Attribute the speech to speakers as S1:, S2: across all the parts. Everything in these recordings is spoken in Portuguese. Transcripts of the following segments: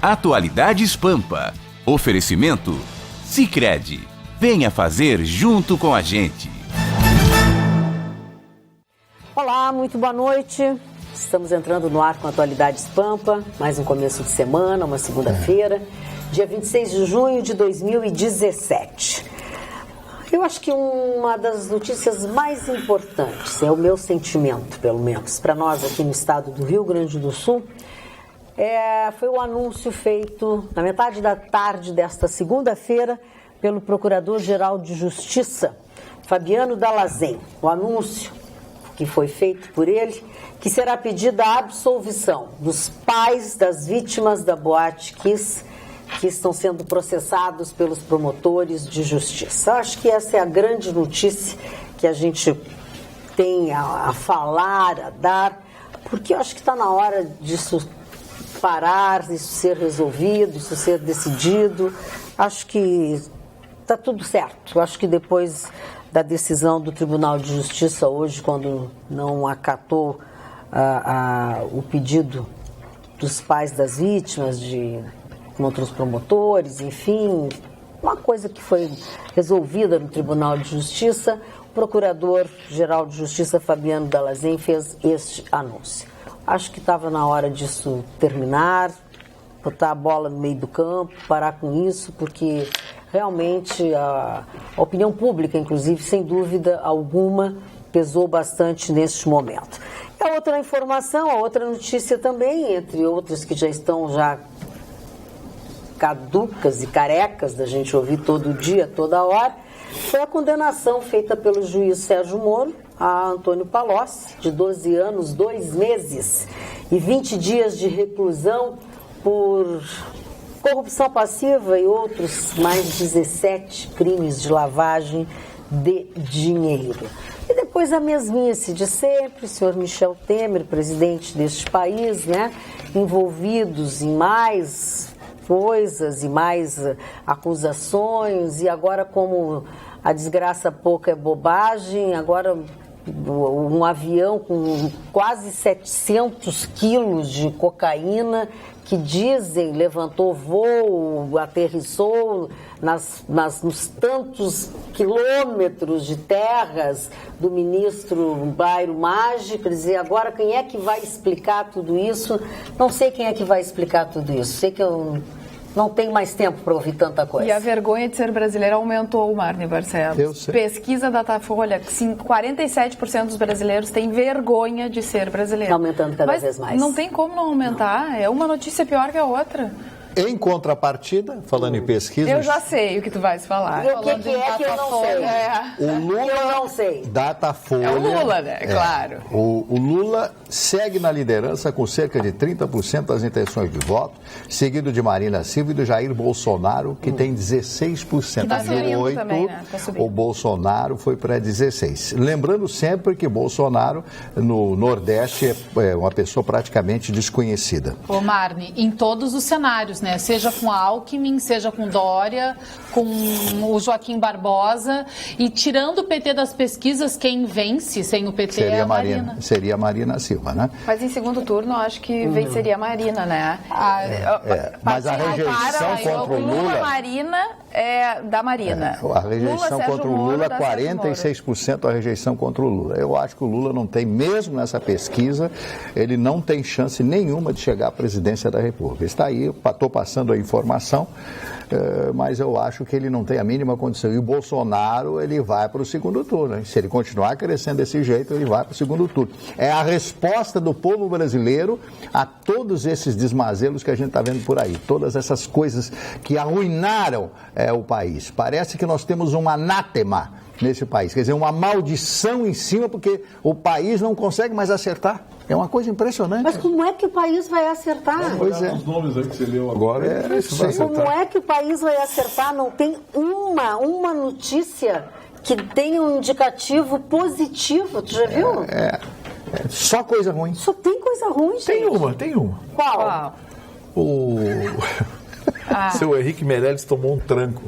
S1: Atualidades Pampa. Oferecimento Sicredi. Venha fazer junto com a gente.
S2: Olá, muito boa noite. Estamos entrando no ar com Atualidades Pampa. Mais um começo de semana, uma segunda-feira, dia 26 de junho de 2017. Eu acho que uma das notícias mais importantes, é o meu sentimento, pelo menos, para nós aqui no estado do Rio Grande do Sul, foi o anúncio feito na metade da tarde desta segunda-feira pelo Procurador-Geral de Justiça, Fabiano Dall'Asen. O anúncio que foi feito por ele, que será pedida a absolvição dos pais das vítimas da Boate Kiss, que estão sendo processados pelos promotores de justiça. Acho que essa é a grande notícia que a gente tem a falar, a dar, porque eu acho que está na hora disso parar, isso ser resolvido, isso ser decidido. Acho que está tudo certo. Acho que depois da decisão do Tribunal de Justiça hoje, quando não acatou o pedido dos pais das vítimas contra os promotores, enfim, uma coisa que foi resolvida no Tribunal de Justiça, o Procurador-Geral de Justiça, Fabiano Dall'Asen, fez este anúncio. Acho que estava na hora disso terminar, botar a bola no meio do campo, parar com isso, porque realmente a opinião pública, inclusive, sem dúvida alguma, pesou bastante neste momento. E a outra informação, a outra notícia também, entre outras que já estão caducas e carecas da gente ouvir todo dia, toda hora, foi a condenação feita pelo juiz Sérgio Moro a Antônio Palocci, de 12 anos, 2 meses e 20 dias de reclusão por corrupção passiva e outros mais 17 crimes de lavagem de dinheiro. E depois a mesmice de sempre, o senhor Michel Temer, presidente deste país, envolvidos em mais coisas e mais acusações, e agora como a desgraça pouca é bobagem, agora um avião com quase 700 quilos de cocaína que dizem levantou voo, aterrissou nos tantos quilômetros de terras do ministro Bairo Maggi. Quer dizer, agora quem é que vai explicar tudo isso? Não sei quem é que vai explicar tudo isso. Sei que eu não tenho mais tempo para ouvir tanta coisa.
S3: E a vergonha de ser brasileiro aumentou, Marne Barcelos.
S4: Eu sei.
S3: Pesquisa Datafolha, 47% dos brasileiros têm vergonha de ser brasileiro.
S2: Está aumentando cada vez mais.
S3: Não tem como não aumentar. É uma notícia pior que a outra.
S4: Em contrapartida, falando em pesquisa...
S3: Eu já sei o que tu vais falar.
S2: O que é que eu não sei?
S4: O Lula...
S2: Eu não sei.
S4: Datafolha...
S3: É o Lula, né? Claro.
S4: O Lula segue na liderança com cerca de 30% das intenções de voto, seguido de Marina Silva e do Jair Bolsonaro, que tem 16%.
S3: Que tá subindo também, né? Tá subindo.
S4: O Bolsonaro foi para 16%. Lembrando sempre que Bolsonaro, no Nordeste, é uma pessoa praticamente desconhecida.
S5: Ô Marne, em todos os cenários, né? Seja com a Alckmin, seja com Dória, com o Joaquim Barbosa, e tirando o PT das pesquisas, quem vence sem o PT é a Marina.
S4: Seria a Marina Silva, né?
S3: Mas em segundo turno, eu acho que venceria a Marina, né?
S4: Mas a rejeição contra o Lula...
S3: A Marina é da Marina.
S4: A rejeição contra o Lula, 46% a rejeição contra o Lula. Eu acho que o Lula não tem, mesmo nessa pesquisa, ele não tem chance nenhuma de chegar à presidência da República. Está aí, estou passando a informação, mas eu acho que ele não tem a mínima condição. E o Bolsonaro, ele vai para o segundo turno, hein? Se ele continuar crescendo desse jeito, ele vai para o segundo turno. É a resposta do povo brasileiro a todos esses desmazelos que a gente está vendo por aí, todas essas coisas que arruinaram o país. Parece que nós temos um anátema nesse país, quer dizer, uma maldição em cima, porque o país não consegue mais acertar. É uma coisa impressionante.
S2: Mas como é que o país vai acertar?
S4: Pois é.
S6: Os nomes aí que você leu agora,
S2: como é que o país vai acertar? Não tem uma notícia que tenha um indicativo positivo, tu já viu?
S4: Só coisa ruim.
S2: Só tem coisa ruim, gente.
S6: Tem uma.
S2: Qual?
S6: O seu Henrique Meirelles tomou um tranco.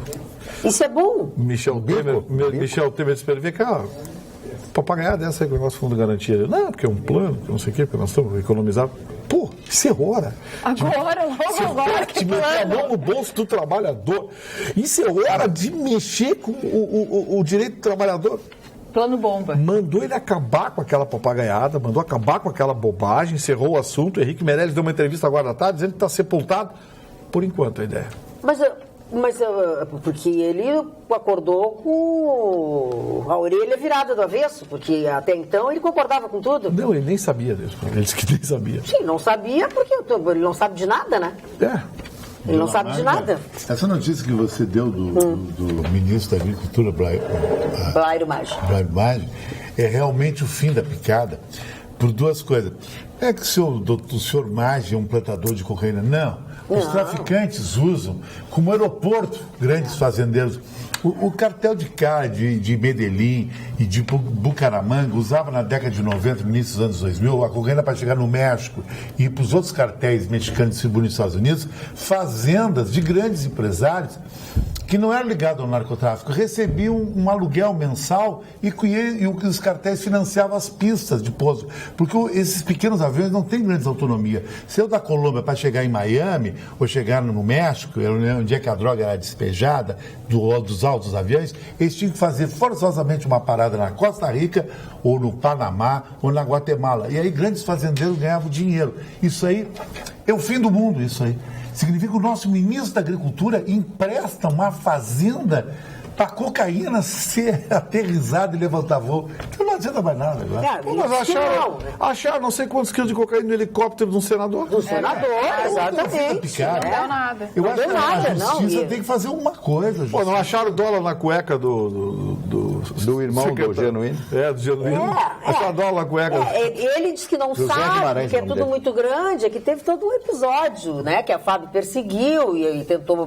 S2: Isso é bom.
S6: Michel Temer disse para ele, vem cá, para ganhar dessa aí com o nosso fundo de garantia. Não, porque é um plano, que não sei o quê, porque nós estamos economizar. Pô, isso é hora.
S3: Agora, logo agora, que
S6: de meter a mão
S3: plano.
S6: no bolso do trabalhador. Isso é hora de mexer com o direito do trabalhador.
S3: Plano bomba.
S6: Mandou ele acabar com aquela papagaiada, mandou acabar com aquela bobagem, encerrou o assunto. O Henrique Meirelles deu uma entrevista agora à tarde dizendo que está sepultado, por enquanto, a ideia.
S2: Mas porque ele acordou com a orelha virada do avesso, porque até então ele concordava com tudo.
S6: Não, ele nem sabia disso. Ele disse que nem sabia.
S2: Sim, não sabia porque ele não sabe de nada, né? Ele não sabe de nada.
S7: Essa notícia que você deu do ministro da Agricultura,
S2: Blairo Maggi,
S7: é realmente o fim da picada, por duas coisas. É que o senhor Maggi é um plantador de cocaína? Não. Os traficantes usam como aeroporto grandes fazendeiros. O cartel de Cali, de Medellín e de Bucaramanga usava na década de 90, no início dos anos 2000, a cocaína para chegar no México e para os outros cartéis mexicanos distribuídos nos Estados Unidos, fazendas de grandes empresários que não eram ligados ao narcotráfico, recebiam um aluguel mensal e os cartéis financiavam as pistas de pouso. Porque esses pequenos aviões não têm grandes autonomia. Se eu da Colômbia para chegar em Miami ou chegar no México, onde é que a droga era despejada, dos altos aviões, eles tinham que fazer forçosamente uma parada na Costa Rica, ou no Panamá, ou na Guatemala. E aí grandes fazendeiros ganhavam dinheiro. Isso aí é o fim do mundo, isso aí. Significa que o nosso ministro da Agricultura empresta uma fazenda para cocaína ser aterrissada e levantar voo. Então não adianta mais nada agora.
S6: Mas acharam não sei quantos quilos de cocaína no helicóptero de um senador.
S2: Do senador, exatamente.
S3: Não deu nada.
S7: Eu acho que a justiça
S2: não.
S7: tem que fazer uma coisa.
S6: Pô, não acharam dólar na cueca do
S4: irmão do Genuíno?
S6: Do Genuíno. Acharam dólar na cueca.
S2: Ele diz que não sabe, que é tudo muito grande, é que teve todo um episódio, né? Que a Fábio perseguiu e tentou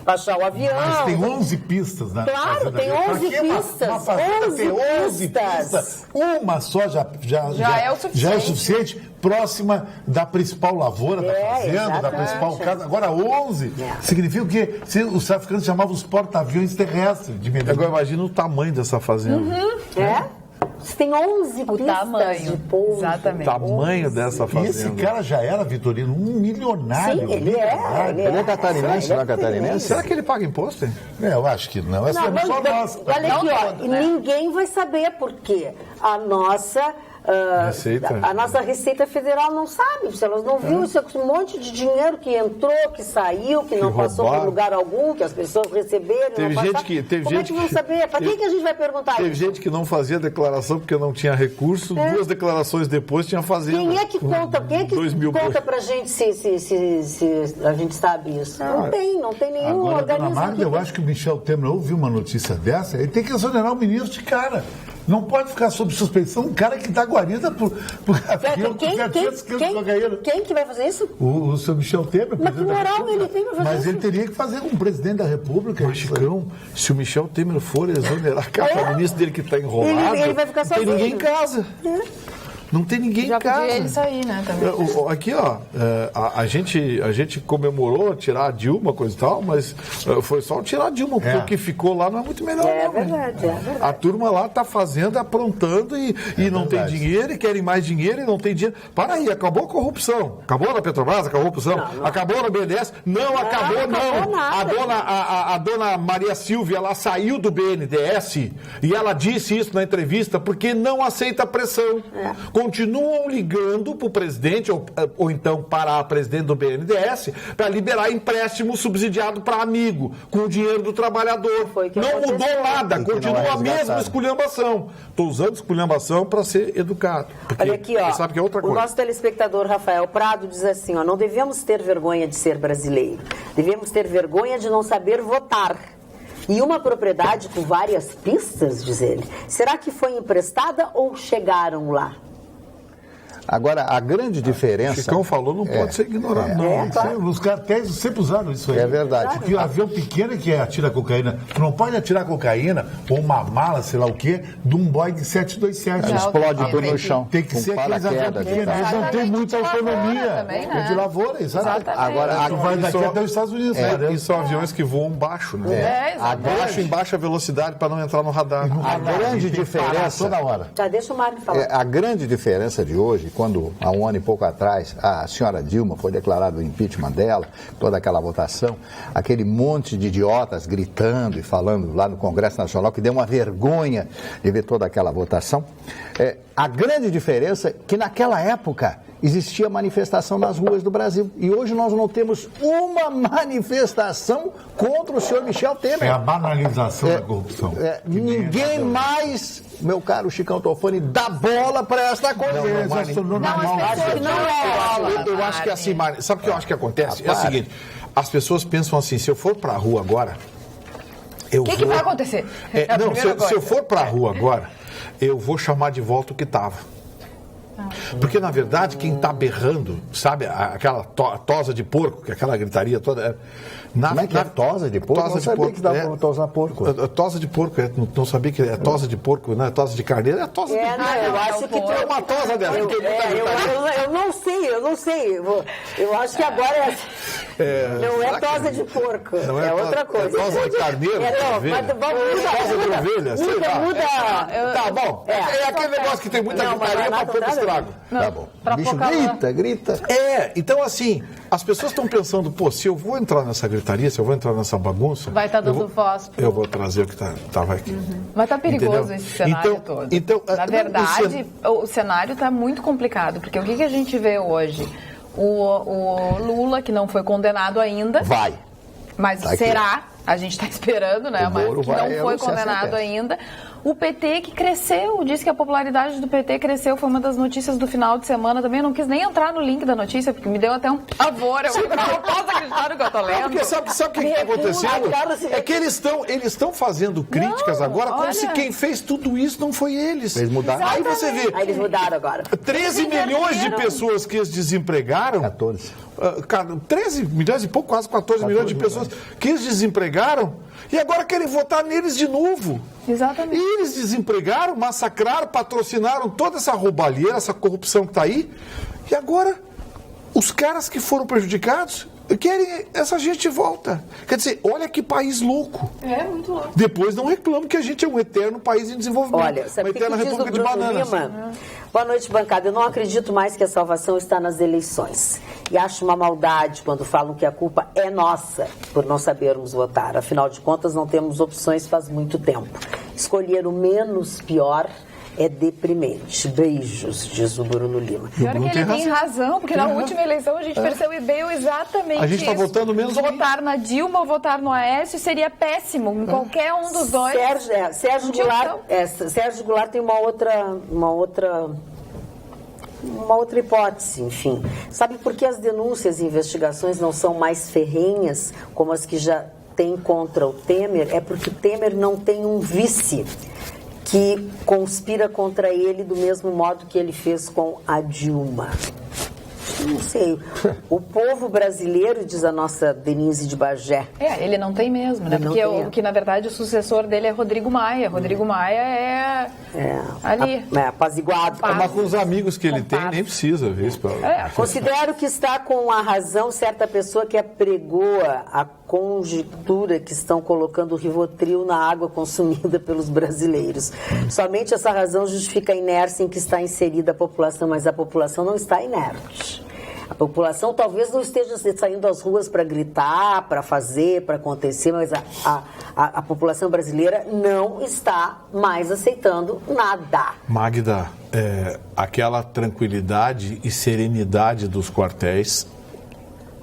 S2: baixar o avião.
S7: Mas tem 11 pistas, né?
S2: Claro, tem 11 pistas.
S7: Uma fazenda tem 11 pistas. Uma só já
S3: é o suficiente.
S7: Já é o suficiente, próxima da principal lavoura da fazenda, da principal casa. Agora 11 significa o quê? Os traficantes chamavam os porta-aviões terrestres de Medellín.
S6: Agora imagina o tamanho dessa fazenda.
S2: Você tem 11 pistas de pouso.
S3: Exatamente.
S6: O tamanho dessa fazenda.
S7: E esse cara já era, Vitorino, um milionário.
S2: Sim, ele é.
S4: Ele é catarinense, não é catarinense?
S6: Será que ele paga imposto, hein?
S7: Eu acho que não. Essa
S2: Não,
S7: é só nós.
S2: olha aqui,
S3: todo, né?
S2: Ninguém vai saber porque a nossa...
S6: Receita.
S2: A nossa Receita Federal não sabe, se elas não viram isso, um monte de dinheiro que entrou, que saiu, que não passou por lugar algum, que as pessoas receberam.
S6: Teve
S2: não
S6: gente que
S2: Como é que vão saber? Para quem que a gente vai perguntar
S6: Teve
S2: isso?
S6: gente que não fazia declaração porque não tinha recurso, 2 declarações depois tinha fazenda.
S2: Quem é que conta? Quem é que conta pra gente se a gente sabe isso? Não tem nenhum
S7: Agora, dona
S2: organismo.
S7: Magda, eu acho que o Michel Temer ouviu uma notícia dessa, ele tem que exonerar o ministro de cara. Não pode ficar sob suspeição um cara que dá guarida por avião com 700 quilos de cocaína.
S2: Quem que vai fazer isso?
S7: O seu Michel Temer.
S2: Mas que moral ele tem pra fazer
S7: Mas
S2: isso?
S7: ele teria que fazer com o presidente da República.
S6: Mas, Chicão, se o Michel Temer for exonerar o ministro dele que está enrolado,
S2: Ele vai ficar
S6: não tem
S2: sozinho.
S6: ninguém em casa. Não tem ninguém
S3: Já
S6: em casa.
S3: podia ele sair, né? Também.
S6: Aqui, ó, a gente comemorou tirar a Dilma, coisa e tal, mas foi só tirar a Dilma, porque o que ficou lá não é muito melhor.
S2: É
S6: não,
S2: verdade,
S6: né? A turma lá tá fazendo, aprontando e não tem dinheiro, e querem mais dinheiro e não tem dinheiro. Para aí, acabou a corrupção. Acabou na Petrobras a corrupção?
S2: Não.
S6: Acabou na BNDES? Não acabou, não.
S2: nada.
S6: A dona Maria Silvia, ela saiu do BNDES e ela disse isso na entrevista porque não aceita pressão. Continuam ligando para o presidente ou então para a presidente do BNDES para liberar empréstimo subsidiado para amigo, com o dinheiro do trabalhador. Não mudou nada, continua a mesma esculhambação. Estou usando esculhambação para ser educado.
S2: Olha aqui, ó,
S6: sabe que é outra coisa.
S2: O nosso telespectador Rafael Prado diz assim, ó, não devemos ter vergonha de ser brasileiro, devemos ter vergonha de não saber votar. E uma propriedade com várias pistas, diz ele, será que foi emprestada ou chegaram lá?
S4: Agora, a grande diferença...
S6: O Chicão falou, não pode ser ignorado, não.
S2: Claro.
S7: Os cartéis sempre usaram isso aí.
S4: É verdade.
S7: Porque o avião pequeno é que atira cocaína. Tu não pode atirar cocaína ou uma mala, sei lá o quê, de um Boeing 727.
S4: Ela explode tudo no chão.
S7: Tem que ser aqueles aviões pequenos. Eles não têm muita autonomia.
S3: Também, né?
S7: É de lavoura, exato.
S4: Agora,
S7: Tu vai daqui até os Estados Unidos.
S6: E são aviões que voam baixo, né? Abaixo, em baixa velocidade, para não entrar no radar.
S4: A grande diferença...
S7: Toda hora.
S2: Já deixa o Mário falar.
S4: A grande diferença de hoje quando, há um ano e pouco atrás, a senhora Dilma foi declarado o impeachment dela, toda aquela votação, aquele monte de idiotas gritando e falando lá no Congresso Nacional, que deu uma vergonha de ver toda aquela votação. A grande diferença é que naquela época existia manifestação nas ruas do Brasil. E hoje nós não temos uma manifestação contra o senhor Michel Temer.
S7: É a banalização da corrupção.
S4: Ninguém mais, meu caro Chicão Tofani, dá bola para esta coisa.
S6: Eu acho que assim, Mari, sabe o que eu acho que acontece? É o seguinte, as pessoas pensam assim, se eu for pra rua agora,
S3: o que vai acontecer?
S6: Se eu for pra rua agora, eu vou chamar de volta o que estava. Porque, na verdade, quem está berrando, sabe, aquela tosa de porco, que é aquela gritaria toda...
S4: Como é que é tosa de porco?
S6: Tosa de porco.
S4: Que dá para tosar porco.
S6: Tosa de porco, não sabia que é tosa de porco, não é tosa de carneiro, é tosa de porco.
S2: Eu acho que
S6: é uma tosa dessa.
S2: Eu não sei. Eu acho que agora não é tosa de porco, é outra coisa.
S6: É tosa de carneiro, tosa de ovelha, sei lá.
S2: Muda.
S6: Tá bom, é aquele negócio que tem muita gritaria para pouco estrago.
S4: Tá bom. O bicho grita.
S6: Então assim, as pessoas estão pensando, pô, se eu vou entrar nessa gritaria, se eu vou entrar nessa bagunça...
S5: Vai estar dando fósforo.
S6: Eu vou trazer o que estava aqui.
S3: Vai estar perigoso esse cenário todo. Na verdade, o cenário está muito complicado, porque o que a gente vê hoje? O Lula, que não foi condenado ainda...
S4: Vai.
S3: Mas será... A gente está esperando, né? Mas que não foi condenado ainda. O PT que cresceu, disse que a popularidade do PT cresceu, foi uma das notícias do final de semana também. Eu não quis nem entrar no link da notícia, porque me deu até um pavor. Eu não posso acreditar no que eu tô lendo.
S6: Porque sabe o que está acontecendo? É que eles estão fazendo críticas agora, como se quem fez tudo isso não foi eles.
S4: Eles mudaram.
S6: Aí você vê.
S2: Aí eles mudaram agora.
S6: 13 milhões de pessoas que eles desempregaram.
S4: 14.
S6: 13 milhões e pouco, quase 14 milhões de pessoas que eles desempregaram e agora querem votar neles de novo.
S3: Exatamente.
S6: E eles desempregaram, massacraram, patrocinaram toda essa roubalheira, essa corrupção que está aí. E agora, os caras que foram prejudicados querem essa gente de volta. Quer dizer, olha que país louco.
S3: É, muito louco.
S6: Depois não reclamo que a gente é um eterno país em desenvolvimento.
S2: Olha, sabe
S6: uma eterna república de bananas.
S2: Boa noite, bancada. Eu não acredito mais que a salvação está nas eleições. E acho uma maldade quando falam que a culpa é nossa por não sabermos votar. Afinal de contas, não temos opções faz muito tempo. Escolher o menos pior é deprimente. Beijos, diz o Bruno Lima.
S3: Pior que ele tem razão, porque na última eleição a gente percebeu exatamente
S6: a gente está votando menos.
S3: Votar na Dilma ou votar no Aécio seria péssimo em qualquer um dos dois.
S2: Sérgio Goulart tem uma outra hipótese, enfim. Sabe por que as denúncias e investigações não são mais ferrenhas como as que já tem contra o Temer? É porque Temer não tem um vice que conspira contra ele do mesmo modo que ele fez com a Dilma. Não sei. O povo brasileiro, diz a nossa Denise de Bagé.
S3: Ele não tem mesmo, né? Porque na verdade o sucessor dele é Rodrigo Maia. Rodrigo Maia ali.
S2: Apaziguado.
S6: Mas com os amigos que ele tem, nem precisa ver isso.
S2: Considero que está com a razão certa pessoa que apregoa a conjectura que estão colocando o Rivotril na água consumida pelos brasileiros. Somente essa razão justifica a inércia em que está inserida a população, mas a população não está inerte. A população talvez não esteja saindo às ruas para gritar, para fazer, para acontecer, mas a população brasileira não está mais aceitando nada.
S6: Magda, aquela tranquilidade e serenidade dos quartéis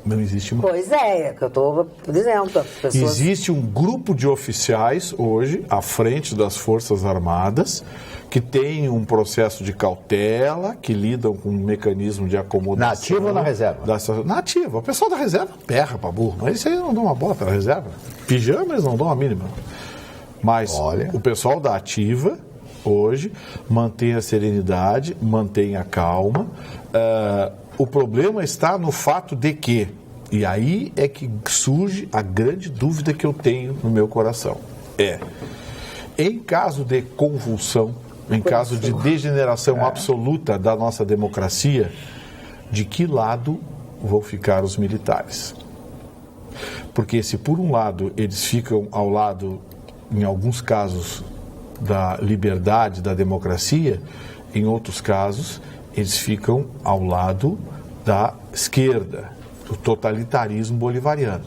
S6: não existe mais.
S2: Pois é que eu estou dizendo. Pessoas...
S6: Existe um grupo de oficiais hoje à frente das Forças Armadas que tem um processo de cautela, que lidam com um mecanismo de acomodação.
S4: Nativa ou na reserva?
S6: Nativa. O pessoal da reserva perra pra burro. Mas isso aí não dá uma bota na reserva. Pijama eles não dão a mínima. Mas o pessoal da ativa, hoje, mantém a serenidade, mantém a calma. O problema está no fato de que, e aí é que surge a grande dúvida que eu tenho no meu coração, em caso de convulsão, em caso de degeneração absoluta da nossa democracia, de que lado vão ficar os militares? Porque se por um lado eles ficam ao lado, em alguns casos, da liberdade, da democracia, em outros casos Eles ficam ao lado da esquerda, do totalitarismo bolivariano.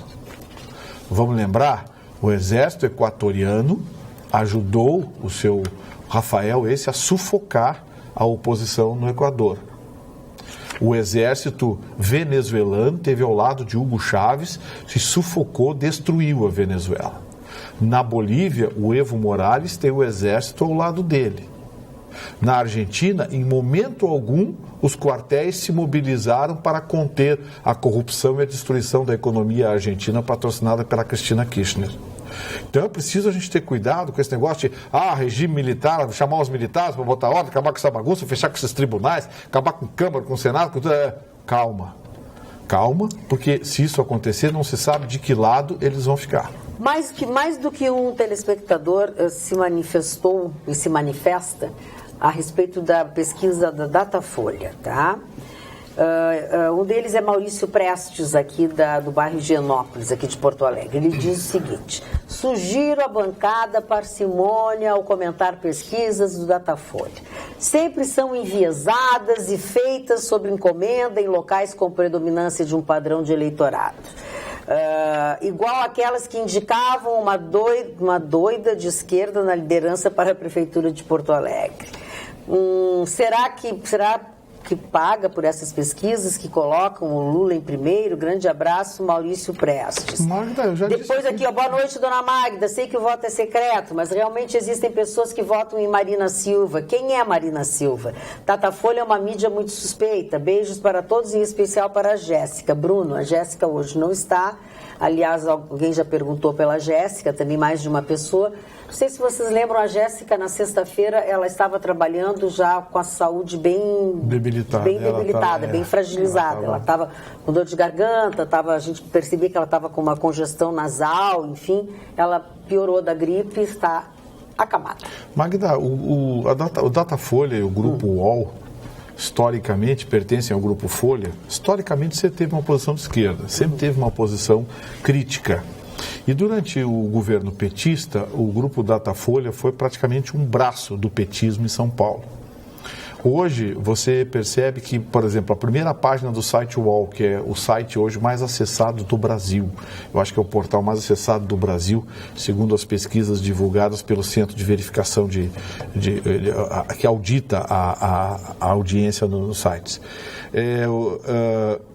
S6: Vamos lembrar, o exército equatoriano ajudou o seu Rafael a sufocar a oposição no Equador. O exército venezuelano teve ao lado de Hugo Chávez, se sufocou, destruiu a Venezuela. Na Bolívia, o Evo Morales tem o exército ao lado dele. Na Argentina, em momento algum, os quartéis se mobilizaram para conter a corrupção e a destruição da economia argentina patrocinada pela Cristina Kirchner. Então é preciso a gente ter cuidado com esse negócio de regime militar, chamar os militares para botar ordem, acabar com essa bagunça, fechar com esses tribunais, acabar com a Câmara, com o Senado, com tudo. Calma, porque se isso acontecer, não se sabe de que lado eles vão ficar.
S2: Mais do que um telespectador se manifestou e se manifesta a respeito da pesquisa da Datafolha, tá? Um deles é Maurício Prestes, aqui do bairro Higienópolis, aqui de Porto Alegre. Ele diz o seguinte: sugiro à bancada parcimônia ao comentar pesquisas do Datafolha. Sempre são enviesadas e feitas sob encomenda em locais com predominância de um padrão de eleitorado. Igual aquelas que indicavam uma doida de esquerda na liderança para a Prefeitura de Porto Alegre. Será que paga por essas pesquisas que colocam o Lula em primeiro? Grande abraço, Maurício Prestes.
S6: Magda, eu já
S2: Depois aqui, boa noite, dona Magda. Sei que o voto é secreto, mas realmente existem pessoas que votam em Marina Silva. Quem é Marina Silva? Datafolha é uma mídia muito suspeita. Beijos para todos, em especial para a Jéssica. Bruno, a Jéssica hoje não está. Aliás, alguém já perguntou pela Jéssica, também mais de uma pessoa. Não sei se vocês lembram, a Jéssica, na sexta-feira, ela estava trabalhando já com a saúde bem debilitada, bem fragilizada. Ela estava com dor de garganta, a gente percebia que ela estava com uma congestão nasal, enfim, ela piorou da gripe e está acamada.
S6: Magda, o Datafolha e o Grupo UOL, historicamente, pertencem ao Grupo Folha. Historicamente, você teve uma posição de esquerda, sempre teve uma posição crítica. E durante o governo petista, o Grupo Datafolha foi praticamente um braço do petismo em São Paulo. Hoje, você percebe que, por exemplo, a primeira página do site UOL, que é o site hoje mais acessado do Brasil, eu acho que é o portal mais acessado do Brasil, segundo as pesquisas divulgadas pelo Centro de Verificação que audita a audiência nos sites.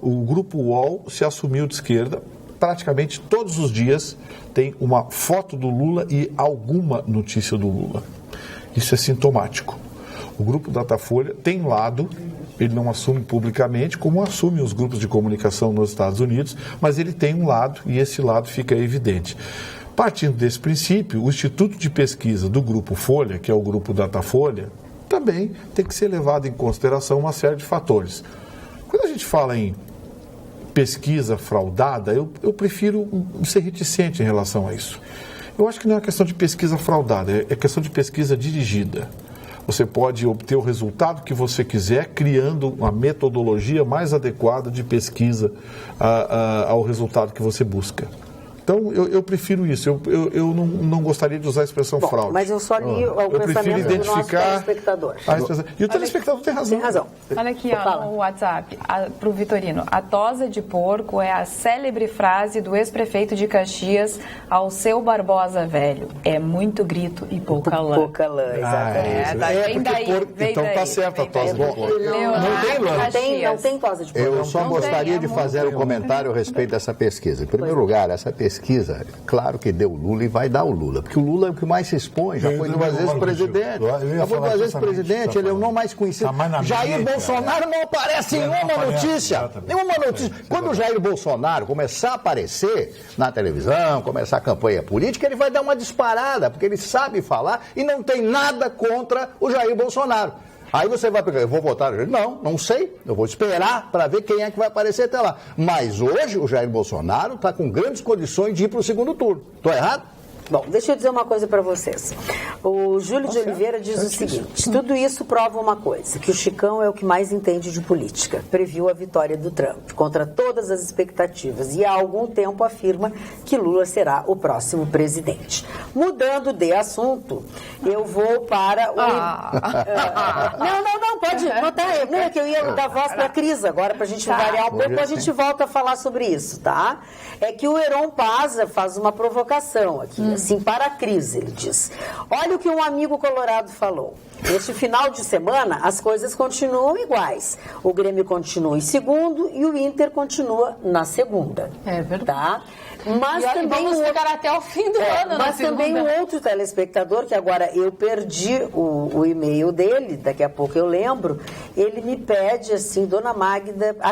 S6: O Grupo UOL se assumiu de esquerda. Praticamente todos os dias tem uma foto do Lula e alguma notícia do Lula. Isso é sintomático. O Grupo Datafolha tem lado, ele não assume publicamente, como assumem os grupos de comunicação nos Estados Unidos, mas ele tem um lado e esse lado fica evidente. Partindo desse princípio, o Instituto de Pesquisa do Grupo Folha, que é o Grupo Datafolha, também tem que ser levado em consideração uma série de fatores. Quando a gente fala em pesquisa fraudada, eu prefiro ser reticente em relação a isso. Eu acho que não é questão de pesquisa fraudada, é questão de pesquisa dirigida. Você pode obter o resultado que você quiser, criando uma metodologia mais adequada de pesquisa ao resultado que você busca. Então, eu prefiro isso. Eu não gostaria de usar a expressão fraude.
S2: Mas eu só li o pensamento do nosso telespectador.
S6: E o telespectador tem razão.
S2: Tem razão.
S3: Olha aqui, no WhatsApp, para o Vitorino. A tosa de porco é a célebre frase do ex-prefeito de Caxias ao seu Barbosa velho. É muito grito e pouca lã.
S2: Pouca lã, exatamente.
S6: Então tá certo a tosa de porco.
S2: Não tem tosa de porco.
S4: Eu só gostaria de fazer um comentário a respeito dessa pesquisa. Em primeiro lugar, essa pesquisa, claro que deu Lula e vai dar o Lula, porque o Lula é o que mais se expõe, já foi duas vezes presidente. Já foi duas vezes presidente, ele é o não mais conhecido. Jair Bolsonaro não aparece em nenhuma notícia. Nenhuma notícia. Quando o Jair Bolsonaro começar a aparecer na televisão, começar a campanha política, ele vai dar uma disparada, porque ele sabe falar e não tem nada contra o Jair Bolsonaro. Aí você vai pegar, eu vou votar? Não sei, eu vou esperar para ver quem é que vai aparecer até lá. Mas hoje o Jair Bolsonaro está com grandes condições de ir para o segundo turno. Estou errado?
S2: Bom, deixa eu dizer uma coisa para vocês. O Júlio de Oliveira diz o seguinte: tudo isso prova uma coisa, que o Chicão é o que mais entende de política. Previu a vitória do Trump, contra todas as expectativas, e há algum tempo afirma que Lula será o próximo presidente. Mudando de assunto, eu vou para o... Não, pode botar aí. Não, é que eu ia dar voz para a Cris agora, para a gente variar um pouco, depois a gente volta a falar sobre isso, tá? É que o Heron Paza faz uma provocação aqui, assim, para a Cris, ele diz. Olha o que um amigo colorado falou. Neste final de semana, as coisas continuam iguais. O Grêmio continua em segundo e o Inter continua na segunda.
S5: É verdade.
S2: Tá? Mas também
S5: vamos ficar até o fim do ano.
S2: Mas também um outro telespectador, que agora eu perdi o e-mail dele, daqui a pouco eu lembro, ele me pede assim, Dona Magda, tá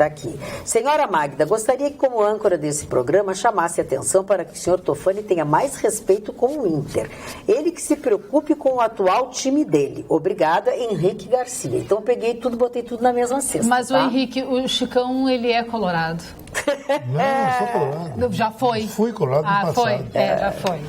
S2: aqui. Senhora Magda, gostaria que como âncora desse programa chamasse atenção para que o senhor Tofani tenha mais respeito com o Inter. Ele que se preocupe com o atual time dele. Obrigada, Henrique Garcia. Então eu peguei tudo, botei tudo na mesma cesta.
S5: Mas
S2: tá?
S5: o Henrique, o Chicão, ele é colorado.
S7: Não, eu sou colorado.
S5: Já foi.
S7: Fui colorado no passado.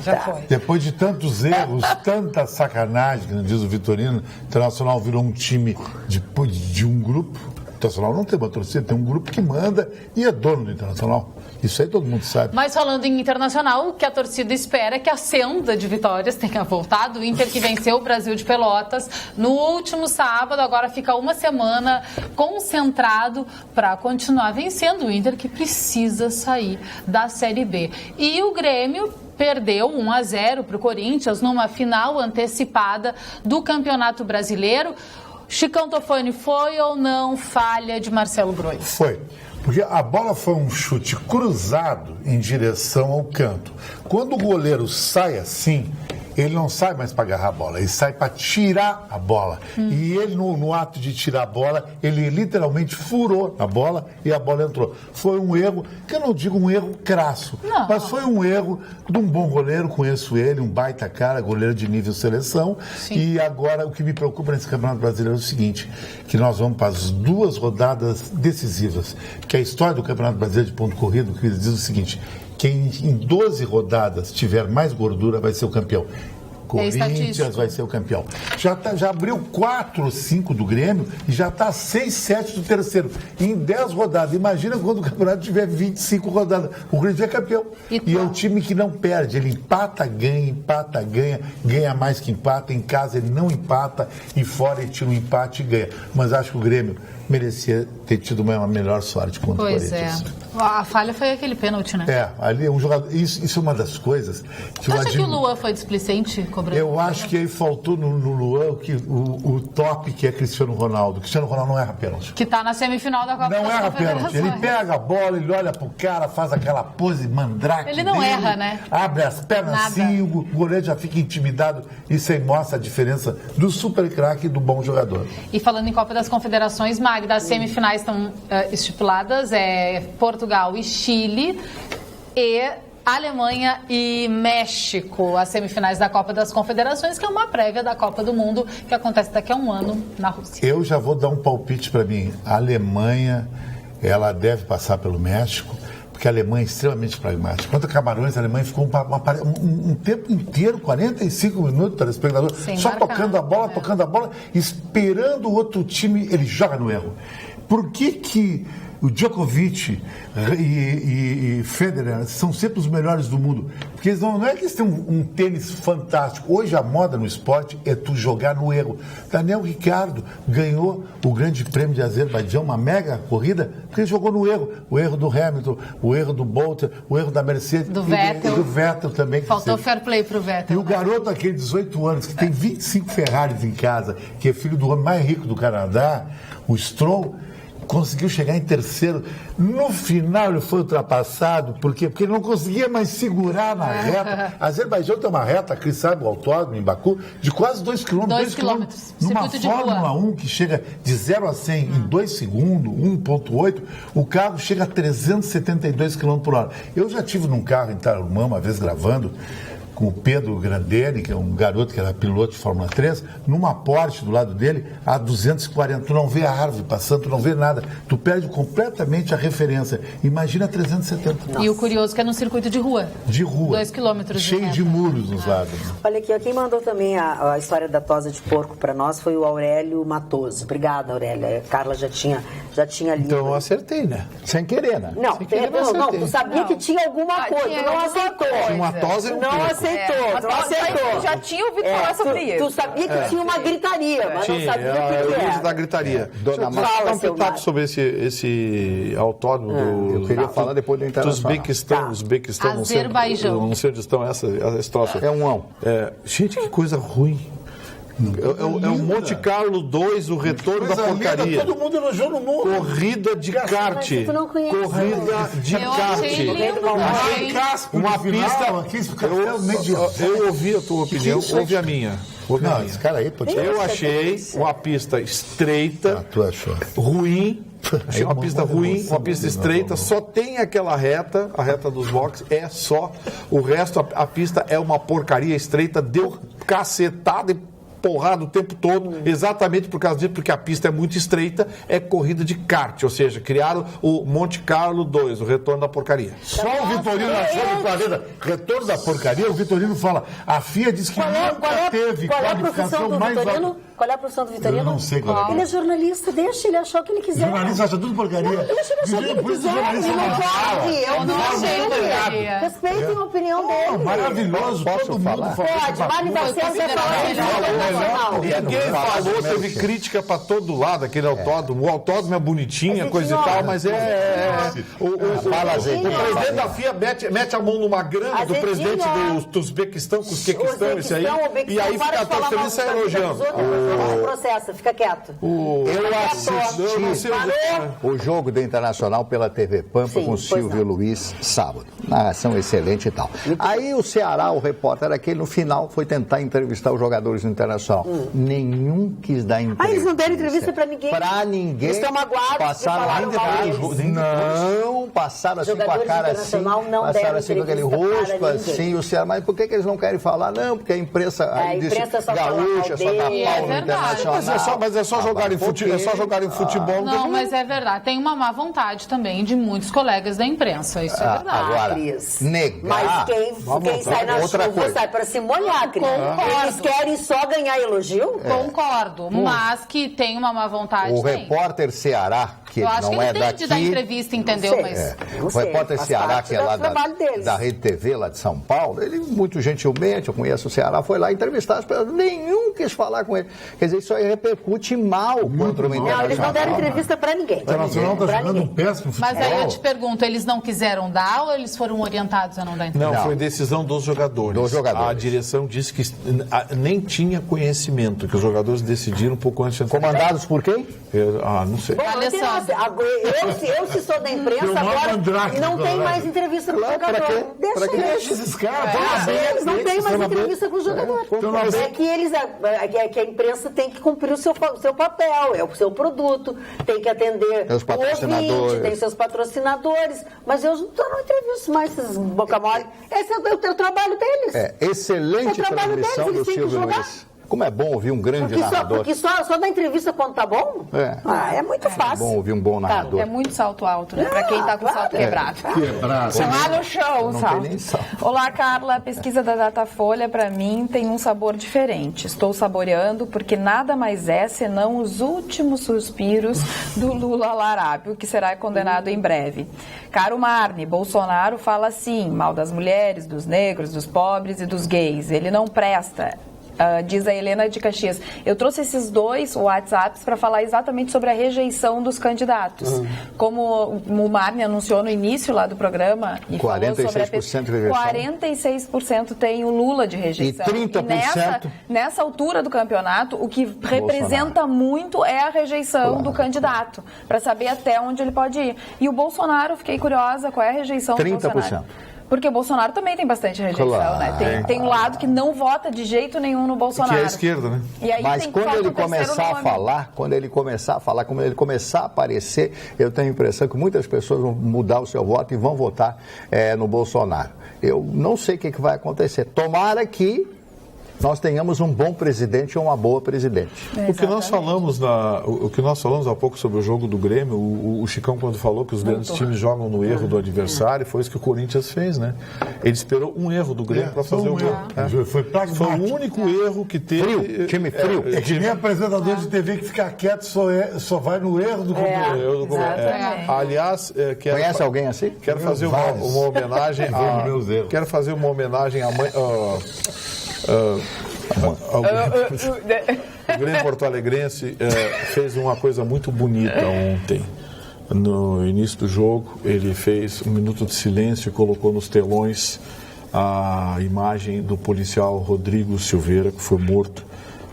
S5: Já foi.
S7: Depois de tantos erros, tanta sacanagem, que diz o Vitorino, o Internacional virou um time de um grupo. O Internacional não tem uma torcida, tem um grupo que manda e é dono do Internacional. Isso aí todo mundo sabe.
S5: Mas falando em Internacional, o que a torcida espera é que a senda de vitórias tenha voltado. O Inter que venceu o Brasil de Pelotas no último sábado, agora fica uma semana concentrado para continuar vencendo. O Inter que precisa sair da Série B. E o Grêmio perdeu 1-0 para o Corinthians numa final antecipada do Campeonato Brasileiro. Chicão Tofani, foi ou não falha de Marcelo Groi?
S7: Foi. Porque a bola foi um chute cruzado em direção ao canto. Quando o goleiro sai assim, ele não sai mais para agarrar a bola, ele sai para tirar a bola. E ele, no ato de tirar a bola, ele literalmente furou a bola e a bola entrou. Foi um erro, que eu não digo um erro crasso, mas foi um erro de um bom goleiro, conheço ele, um baita cara, goleiro de nível seleção. Sim. E agora o que me preocupa nesse Campeonato Brasileiro é o seguinte, que nós vamos para as 2 rodadas decisivas, que é a história do Campeonato Brasileiro de ponto corrido, que diz o seguinte: quem em 12 rodadas tiver mais gordura vai ser o campeão. Corinthians vai ser o campeão. Já abriu 4 ou 5 do Grêmio e já está 6, 7 do terceiro. Em 10 rodadas. Imagina quando o campeonato tiver 25 rodadas. O Grêmio é campeão. E é o time que não perde. Ele empata, ganha. Ganha mais que empata. Em casa ele não empata. E fora ele tira um empate e ganha. Mas acho que o Grêmio merecia ter tido uma melhor sorte contra o Corinthians.
S5: Pois é. A falha foi aquele pênalti, né?
S7: Ali um jogador. Isso é uma das coisas que
S5: eu acho que o Luan foi displicente cobrando?
S7: Eu acho que aí faltou no Luan o top, que é Cristiano Ronaldo. Cristiano Ronaldo não erra pênalti.
S5: Que tá na semifinal da Copa das Confederações.
S7: Não erra pênalti. Ele pega a bola, ele olha pro cara, faz aquela pose mandrake.
S5: Ele não erra, né?
S7: Abre as pernas assim, o goleiro já fica intimidado. Isso aí mostra a diferença do super craque e do bom jogador.
S5: E falando em Copa das Confederações, Magda, as semifinais estão estipuladas, Portugal e Chile e Alemanha e México, as semifinais da Copa das Confederações, que é uma prévia da Copa do Mundo, que acontece daqui a um ano na Rússia.
S7: Eu já vou dar um palpite para mim. A Alemanha, ela deve passar pelo México, porque a Alemanha é extremamente pragmática. Contra Camarões, a Alemanha ficou um tempo inteiro, 45 minutos, telespectador, só tocando a bola, esperando o outro time, ele joga no erro. Por que o Djokovic e Federer são sempre os melhores do mundo? Porque eles não é que eles têm um tênis fantástico. Hoje a moda no esporte é tu jogar no erro. Daniel Ricciardo ganhou o Grande Prêmio de Azerbaijão, uma mega corrida, porque ele jogou no erro. O erro do Hamilton, o erro do Bolt, o erro da Mercedes.
S5: Do Vettel.
S7: E do Vettel também.
S5: Faltou fair play pro Vettel.
S7: E o garoto aquele de 18 anos, que tem 25 Ferraris em casa, que é filho do homem mais rico do Canadá, o Stroll, conseguiu chegar em terceiro. No final ele foi ultrapassado, por quê? Porque ele não conseguia mais segurar na reta. A Azerbaijão tem uma reta, Cris sabe, o autódromo em Baku, de quase 2 km.
S5: 2 quilômetros.
S7: Numa Fórmula 1 que chega de 0 a 100 em 2 segundos, 1,8, o carro chega a 372 km por hora. Eu já tive num carro em Tarumã, uma vez gravando, com o Pedro Grandelli, que é um garoto que era piloto de Fórmula 3, numa Porsche do lado dele, a 240. Tu não vê a árvore passando, tu não vê nada. Tu perde completamente a referência. Imagina 370.
S5: Nossa. E o curioso é que é no circuito de rua.
S7: De rua.
S5: 2 quilômetros.
S7: Cheio de muros nos lados.
S2: Olha aqui, quem mandou também a história da tosa de porco para nós foi o Aurélio Matoso. Obrigada, Aurélio. A Carla já tinha lido.
S6: Então eu acertei, né?
S4: Sem querer, né?
S2: Não, tu sabia que tinha alguma coisa, tu não aceitou.
S6: Tinha uma tosa e um porco.
S2: Tu não aceitou.
S3: Eu já tinha ouvido falar sobre isso.
S2: Tu sabia que tinha uma gritaria, mas não sabia o que era.
S6: Da gritaria.
S4: Dona
S6: Fala um pitaco sobre esse autódromo do...
S4: Eu queria falar depois do Internacional.
S6: Uzbequistão, não sei onde estão esse troço.
S4: É um ão.
S6: Gente, que coisa ruim. É o Monte Carlo 2, o retorno da porcaria.
S7: Todo mundo elogiou no mundo.
S6: Corrida de kart. Corrida de kart. Uma pista. Eu ouvi a tua opinião, ouve a minha.
S7: Não, esse cara aí,
S6: eu achei uma pista estreita, ruim. Achei uma pista ruim, uma pista estreita, só tem aquela reta, a reta dos boxes, é só. O resto, a pista é uma porcaria estreita, deu cacetada e porrada o tempo todo, exatamente por causa disso, porque a pista é muito estreita, é corrida de kart, ou seja, criaram o Monte Carlo 2, o retorno da porcaria.
S7: Só o Vitorino achou no planeta retorno da porcaria, o Vitorino fala, a FIA diz que nunca teve qualificação mais alta.
S2: Qual é a profissão do Vitorino?
S7: Eu não sei qual é.
S2: Ele é jornalista, deixa ele achar o que ele quiser.
S7: Jornalista acha tudo porcaria.
S2: Não, deixa ele achar o que ele quiser. Ele não pode. Eu não achei. Respeitem a opinião dele.
S7: Maravilhoso, todo mundo
S2: pode. Mário Barcelos vai falar de
S6: Ninguém falou, teve crítica para todo lado, aquele autódromo. O autódromo é bonitinho, coisa e tal, mas o presidente da FIA mete a mão numa grana do presidente do Uzbequistão, com o Uzbequistão, esse aí, e aí fica todo feliz e sai elogiando.
S2: Processa, fica quieto.
S4: Eu assisti o jogo do Internacional pela TV Pampa com o Silvio Luiz sábado. Narração excelente e tal. Aí o Ceará, o repórter aquele, no final foi tentar entrevistar os jogadores do Internacional. Nenhum quis dar entrevista.
S2: Eles não deram entrevista pra ninguém.
S4: Pra ninguém.
S2: Eles estão magoados.
S4: Passaram passaram assim com a cara assim. Passaram assim com aquele rosto assim. O Ceará, mas por que eles não querem falar? Não, porque a imprensa gaúcha só dá pau no Internacional.
S6: Mas é só jogar em futebol.
S5: Não, mas é verdade. Tem uma má vontade também de muitos colegas da imprensa. Isso é verdade.
S4: Agora, negar.
S2: Mas quem sai na chuva sai para se molhar, Cris. Eles querem só ganhar elogio?
S5: Concordo. Mas que tem uma má vontade.
S4: O repórter Ceará, que
S5: eu acho
S4: não
S5: que
S4: é
S5: ele tem
S4: daqui...
S5: de dar entrevista, entendeu?
S4: O repórter Ceará, que é lá da Rede TV, lá de São Paulo, ele, muito gentilmente, eu conheço o Ceará, foi lá entrevistar as pessoas, nenhum quis falar com ele. Quer dizer, isso aí repercute mal contra o Internacional.
S2: Não, eles não deram entrevista pra ninguém.
S7: O Internacional está jogando um péssimo futebol.
S5: Mas aí eu te pergunto, eles não quiseram dar ou eles foram orientados a não dar entrevista?
S6: Não, foi decisão dos jogadores. A direção disse que nem tinha conhecimento, que os jogadores decidiram um pouco antes de entrar.
S4: Comandados por quem?
S6: Não sei.
S2: Bom, eu se sou da imprensa, agora não tem mais entrevista com o jogador. Deixa esses caras. Eles não têm mais entrevista com o jogador. É que a imprensa tem que cumprir o seu papel, é o seu produto, tem que atender
S4: os patrocinadores.
S2: Tem seus patrocinadores, mas eu não entrevisto mais esses boca mole. Esse é o trabalho deles.
S4: Excelente transmissão do Silvio Luiz. Como é bom ouvir um grande narrador.
S2: Porque só dá entrevista quando tá bom? É muito fácil.
S4: É bom ouvir um bom narrador.
S3: É muito salto alto, né? Pra quem tá com o salto quebrado. Lá no show,
S4: não
S3: salto.
S4: Tem nem salto.
S3: Olá, Carla. A pesquisa da Datafolha, pra mim, tem um sabor diferente. Estou saboreando porque nada mais é senão os últimos suspiros do Lula Larápio, que será condenado em breve. Caro Marne, Bolsonaro fala assim, mal das mulheres, dos negros, dos pobres e dos gays. Ele não presta. Diz a Helena de Caxias. Eu trouxe esses 2 WhatsApps para falar exatamente sobre a rejeição dos candidatos. Como o Marne anunciou no início lá do programa e
S4: 46% de rejeição.
S3: 46% tem o Lula de rejeição.
S4: E 30%?
S3: Nessa altura do campeonato, o que representa muito é a rejeição do candidato, para saber até onde ele pode ir. E o Bolsonaro, fiquei curiosa, qual é a rejeição do Bolsonaro?
S4: 30%.
S3: Porque o Bolsonaro também tem bastante rejeição, né? Tem um lado que não vota de jeito nenhum no Bolsonaro.
S6: Que é a esquerda, né?
S3: E aí
S4: mas quando ele começar a falar, quando ele começar a aparecer, eu tenho a impressão que muitas pessoas vão mudar o seu voto e vão votar no Bolsonaro. Eu não sei o que vai acontecer. Tomara que nós tenhamos um bom presidente ou uma boa presidente.
S6: O que nós falamos há pouco sobre o jogo do Grêmio, o Chicão, quando falou que os grandes times jogam no erro do adversário, foi isso que o Corinthians fez, né? Ele esperou um erro do Grêmio para fazer o gol.
S7: Foi pragmático.
S6: Foi o único erro que teve.
S4: Time frio.
S7: É que nem apresentador de TV que fica quieto só vai no erro do companheiro.
S6: Aliás,
S4: conhece alguém assim?
S6: Quero fazer uma homenagem quero fazer uma homenagem à mãe. O Grêmio Porto Alegrense fez uma coisa muito bonita ontem. No início do jogo, ele fez um minuto de silêncio e colocou nos telões a imagem do policial Rodrigo Silveira, que foi morto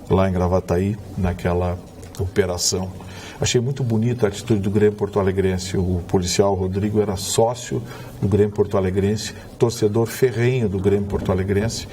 S6: lá em Gravataí, naquela operação. Achei muito bonita a atitude do Grêmio Porto Alegrense. O policial Rodrigo era sócio do Grêmio Porto Alegrense, torcedor ferrenho do Grêmio Porto Alegrense,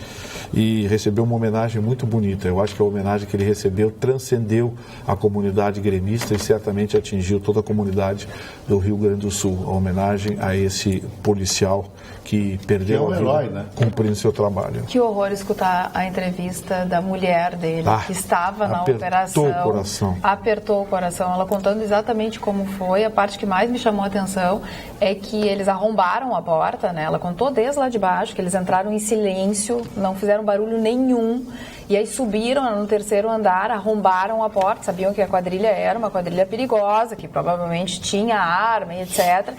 S6: e recebeu uma homenagem muito bonita. Eu acho que a homenagem que ele recebeu transcendeu a comunidade gremista e certamente atingiu toda a comunidade do Rio Grande do Sul. A homenagem a esse policial que perdeu a vida,
S7: herói, né?
S6: cumprindo seu trabalho.
S3: Que horror escutar a entrevista da mulher dele, que estava na operação.
S6: Apertou o coração.
S3: Apertou o coração. Ela contando exatamente como foi. A parte que mais me chamou a atenção é que eles arrombaram a porta, né? Ela contou desde lá de baixo que eles entraram em silêncio, não fizeram barulho nenhum. E aí subiram no terceiro andar, arrombaram a porta, sabiam que a quadrilha era uma quadrilha perigosa, que provavelmente tinha arma e etc.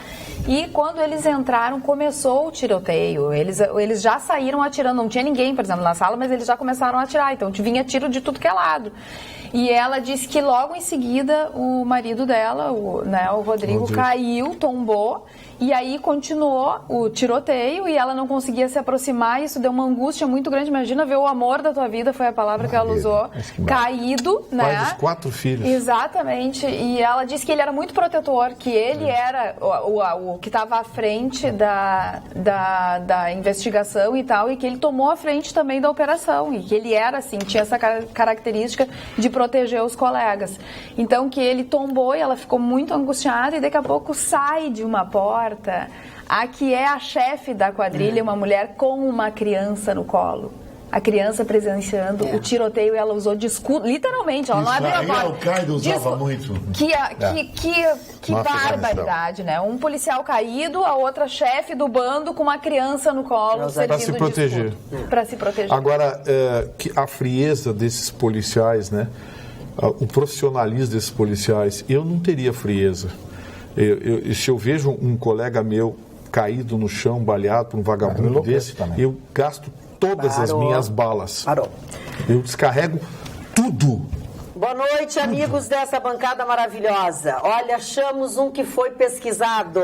S3: E quando eles entraram, começou o tiroteio. Eles já saíram atirando, não tinha ninguém, por exemplo, na sala, mas eles já começaram a atirar. Então vinha tiro de tudo que é lado. E ela disse que logo em seguida o marido dela, o Rodrigo, caiu, tombou. E aí continuou o tiroteio e ela não conseguia se aproximar. Isso deu uma angústia muito grande. Imagina ver o amor da tua vida, foi a palavra que ela usou, caído, né?
S6: Pai dos 4 filhos.
S3: Exatamente. E ela disse que ele era muito protetor, que ele era o que estava à frente da investigação e tal, e que ele tomou a frente também da operação. E que ele era, assim, tinha essa característica de proteger os colegas. Então, que ele tombou e ela ficou muito angustiada e daqui a pouco sai de uma porta a que é a chefe da quadrilha, uma mulher com uma criança no colo. A criança presenciando o tiroteio, ela usou de escudo, literalmente, ela não abriu a porta.
S7: O Al-Qaeda usava muito.
S3: Que barbaridade, né? Um policial caído, a outra chefe do bando com uma criança no colo,
S6: para se proteger.
S3: Para se proteger.
S6: Agora, a frieza desses policiais, né? O profissionalismo desses policiais, eu não teria frieza. Se eu vejo um colega meu caído no chão, baleado por um vagabundo desse, eu gasto todas as minhas balas. Eu descarrego tudo.
S2: Boa noite, amigos dessa bancada maravilhosa. Olha, achamos um que foi pesquisado.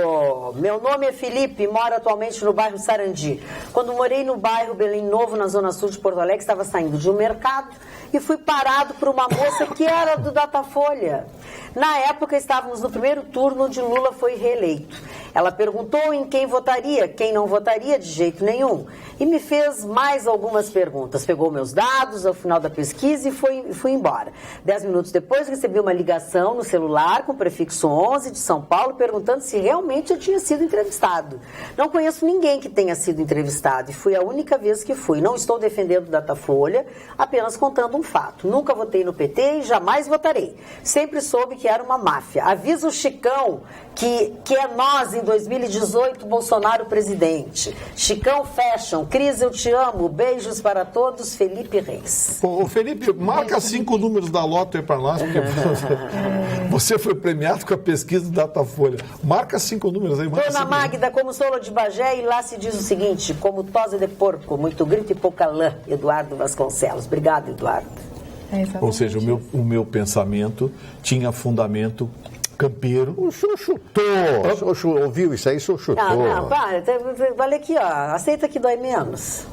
S2: Meu nome é Felipe, moro atualmente no bairro Sarandi. Quando morei no bairro Belém Novo, na zona sul de Porto Alegre, estava saindo de um mercado e fui parado por uma moça que era do Datafolha. Na época, estávamos no primeiro turno onde Lula foi reeleito. Ela perguntou em quem votaria, quem não votaria de jeito nenhum. E me fez mais algumas perguntas. Pegou meus dados ao final da pesquisa e fui embora. 10 minutos depois, recebi uma ligação no celular com o prefixo 11 de São Paulo, perguntando se realmente eu tinha sido entrevistado. Não conheço ninguém que tenha sido entrevistado e fui a única vez que fui. Não estou defendendo o Datafolha, apenas contando um fato. Nunca votei no PT e jamais votarei. Sempre soube que era uma máfia. Avisa o Chicão que é nós em 2018, Bolsonaro presidente. Chicão Fashion, Cris, eu te amo. Beijos para todos, Felipe Reis.
S6: Ô, Felipe, marca 5 números da Loto aí para nós, porque você foi premiado com a pesquisa do Datafolha. Marca 5 números aí.
S2: Dona Magda, como solo de Bagé, e lá se diz o seguinte, como tosa de porco, muito grito e pouca lã, Eduardo Vasconcelos. Obrigado, Eduardo.
S6: Ou seja, o meu pensamento tinha fundamento campeiro.
S4: O senhor chutou. O senhor ouviu isso aí, o senhor chutou.
S2: Não, para. Olha aqui, ó. Aceita que dói menos.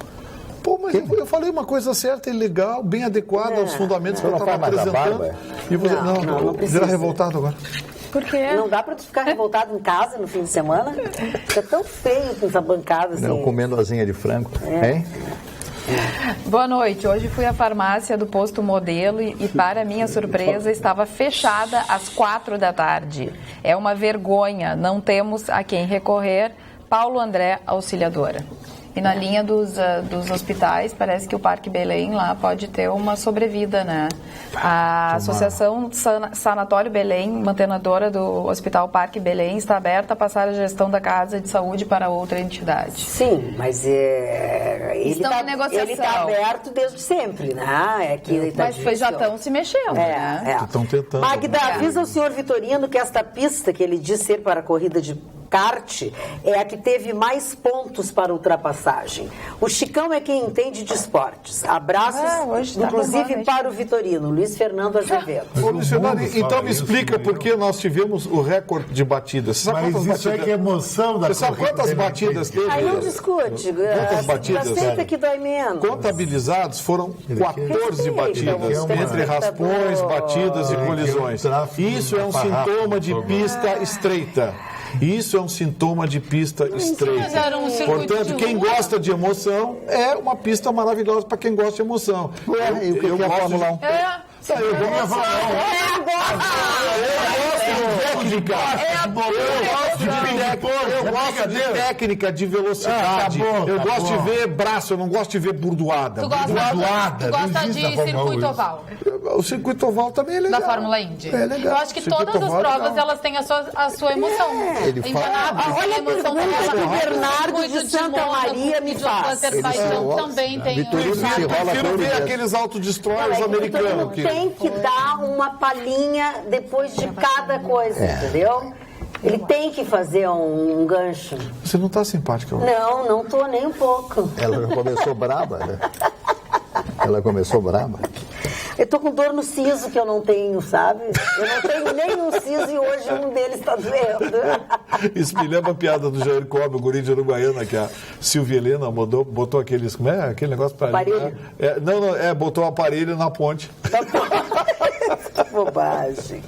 S6: Pô, mas eu falei uma coisa certa e legal, bem adequada aos fundamentos que eu estava apresentando.
S4: Barba.
S6: E você, não precisa. Virá revoltado agora.
S3: Por quê?
S2: Não dá pra tu ficar revoltado em casa no fim de semana? Fica tão feio com essa bancada assim.
S4: Não, comendo asinha de frango, hein?
S3: Boa noite. Hoje fui à farmácia do posto Modelo e para minha surpresa, estava fechada às 4 da tarde. É uma vergonha, não temos a quem recorrer. Paulo André, auxiliadora. E na linha dos hospitais, parece que o Parque Belém lá pode ter uma sobrevida, né? A Associação Sanatório Belém, mantenedora do Hospital Parque Belém, está aberta a passar a gestão da Casa de Saúde para outra entidade.
S2: Sim, mas ele está aberto desde sempre, né?
S3: Mas já estão se mexendo, né?
S6: Estão tentando.
S2: Magda, avisa o senhor Vitorino que esta pista que ele diz ser para a corrida de kart é a que teve mais pontos para ultrapassagem. O Chicão é quem entende de esportes. Abraços, inclusive para o Vitorino, Luiz Fernando Azevedo.
S6: Então me explica por que nós tivemos o recorde de batidas. Você sabe
S7: Mas isso é que é emoção da
S6: Você sabe quantas batidas teve?
S2: Aí não discute.
S6: Quantas batidas?
S2: Aceita que dói menos.
S6: Contabilizados foram 14 batidas, entre raspões, batidas e colisões. Isso é um sintoma de pista estreita. Isso é um sintoma de pista estreita. Portanto, quem gosta de emoção é uma pista maravilhosa para quem gosta de emoção.
S4: Eu gosto de Fórmula 1.
S6: Eu gosto de técnica, de velocidade. Eu gosto de ver braço, eu não gosto de ver burdoada.
S5: Tu gosta de circuito oval?
S6: O circuito oval também é legal.
S5: Da Fórmula Indy.
S6: É legal.
S5: Eu acho que todas as provas elas têm a sua emoção.
S4: Ele fala.
S2: Olha a pergunta que o Bernardo de Santa Maria me faz.
S5: Também tem
S6: Eu prefiro ver aqueles autodestroyers americanos.
S2: Tem que dar uma palhinha depois de cada coisa, entendeu? Ele tem que fazer um gancho.
S6: Você não está simpática hoje?
S2: Não tô nem um pouco.
S4: Ela já começou braba, né? Ela começou braba.
S2: Eu tô com dor no siso que eu não tenho, sabe? Eu não tenho nenhum siso e hoje um deles está doendo.
S6: Isso me lembra a piada do Jair Cobb, o guri de Uruguaiana, que a Silvia Helena botou aqueles... Como é? Aquele negócio para...
S2: Aparelho?
S6: Botou o aparelho na ponte.
S2: Que bobagem.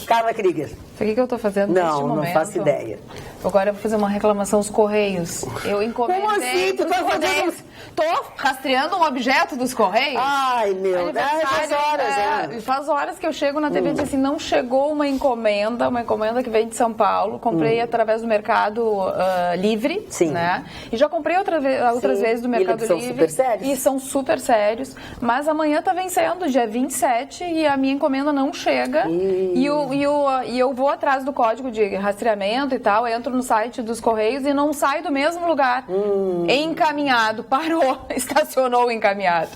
S2: Carla Krieger.
S3: O que eu estou fazendo neste momento?
S2: Não faço ideia.
S3: Agora eu vou fazer uma reclamação aos Correios. Eu encomendei...
S2: Como assim? Tu tá fazendo...
S3: Tô rastreando um objeto dos Correios.
S2: Ai, meu Deus.
S3: Faz horas que eu chego na TV e diz assim, não chegou uma encomenda que vem de São Paulo. Comprei através do Mercado Livre.
S2: Sim.
S3: Né? E já comprei outras vezes do Mercado Livre.
S2: São super sérios.
S3: E são super sérios. Mas amanhã tá vencendo, dia 27, e a minha encomenda não chega. E eu vou atrás do código de rastreamento e tal, entro no site dos Correios e não sai do mesmo lugar. Encaminhado, parou, estacionou encaminhado.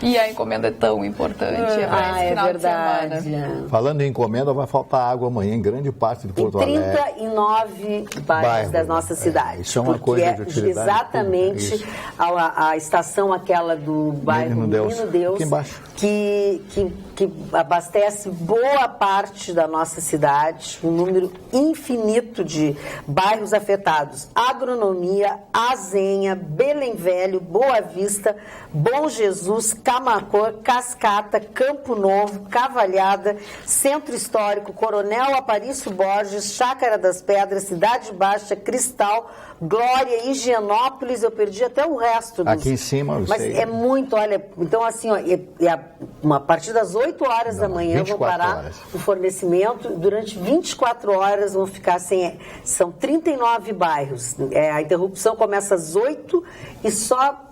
S3: E a encomenda é tão importante.
S2: É verdade.
S4: Falando em encomenda, vai faltar água amanhã em grande parte de Porto Alegre.
S2: 39 bairros da nossa cidade.
S4: Isso é uma coisa de utilidade.
S2: Exatamente a estação aquela do bairro Menino Deus,
S4: aqui embaixo.
S2: Que abastece boa parte da nossa cidade, um número infinito de bairros afetados. Agronomia, Azenha, Belém Velho, Boa Vista, Bom Jesus, Camacor, Cascata, Campo Novo, Cavalhada, Centro Histórico, Coronel Aparício Borges, Chácara das Pedras, Cidade Baixa, Cristal, Glória, Higienópolis, eu perdi até o resto.
S4: Aqui em cima, eu
S2: Mas
S4: sei.
S2: é muito, olha, então assim, ó, a partir das 8 horas da manhã vão parar o fornecimento, durante 24 horas vão ficar sem, são 39 bairros, a interrupção começa às 8 e só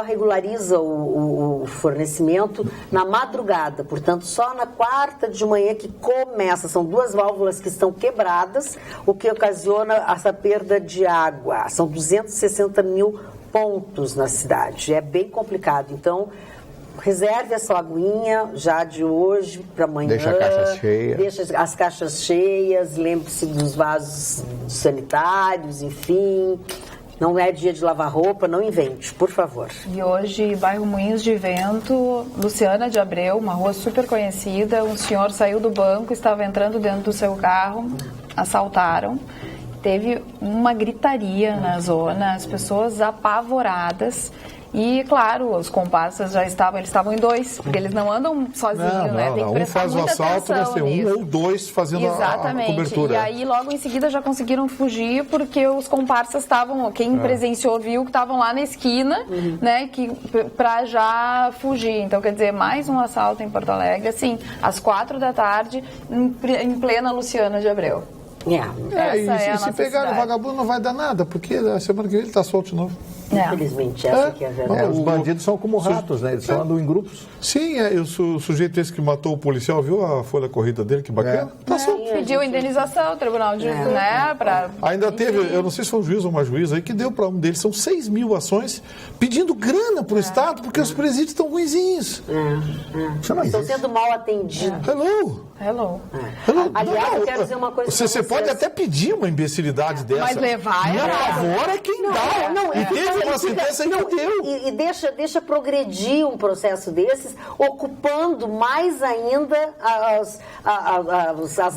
S2: regulariza o fornecimento na madrugada, portanto só na quarta de manhã que começa, são 2 válvulas que estão quebradas, o que ocasiona essa perda de água. São 260 mil pontos na cidade. É bem complicado. Então, reserve a sua aguinha já de hoje para amanhã.
S4: Deixa a caixa cheia.
S2: Deixa as caixas cheias. Lembre-se dos vasos sanitários, enfim. Não é dia de lavar roupa, não invente, por favor.
S3: E hoje, bairro Moinhos de Vento, Luciana de Abreu, uma rua super conhecida. Um senhor saiu do banco, estava entrando dentro do seu carro, assaltaram. Teve uma gritaria na zona, as pessoas apavoradas E, claro, os comparsas eles estavam em 2, porque eles não andam sozinhos, né? Tem que prestar
S6: um faz o assalto, vai ser um ou 2 fazendo a cobertura.
S3: E aí, logo em seguida, já conseguiram fugir, porque os comparsas estavam, quem presenciou viu que estavam lá na esquina, né, para já fugir. Então, quer dizer, mais um assalto em Porto Alegre, assim, às 4 da tarde, em plena Luciana de Abreu.
S6: E se pegar o vagabundo não vai dar nada, porque a semana que vem ele está solto de novo.
S2: Infelizmente, essa que é a verdade.
S4: Os bandidos são como ratos, né? Eles só andam em grupos.
S6: Sim, o sujeito esse que matou o policial, viu a folha corrida dele, que bacana? Tá solto.
S3: Pediu indenização, o tribunal de... né, pra...
S6: Ainda teve, eu não sei se foi um juiz ou uma juíza aí, que deu para um deles, são 6 mil ações, pedindo grana pro Estado, porque os presídios estão ruinzinhos.
S2: Estão sendo mal atendidos.
S6: Hello.
S2: Aliás, eu quero dizer uma coisa.
S6: Você pode até pedir uma imbecilidade dessa.
S3: Mas levar
S6: a favor é quem dá. E teve uma sentença que deu.
S2: E deixa progredir um processo desses, ocupando mais ainda as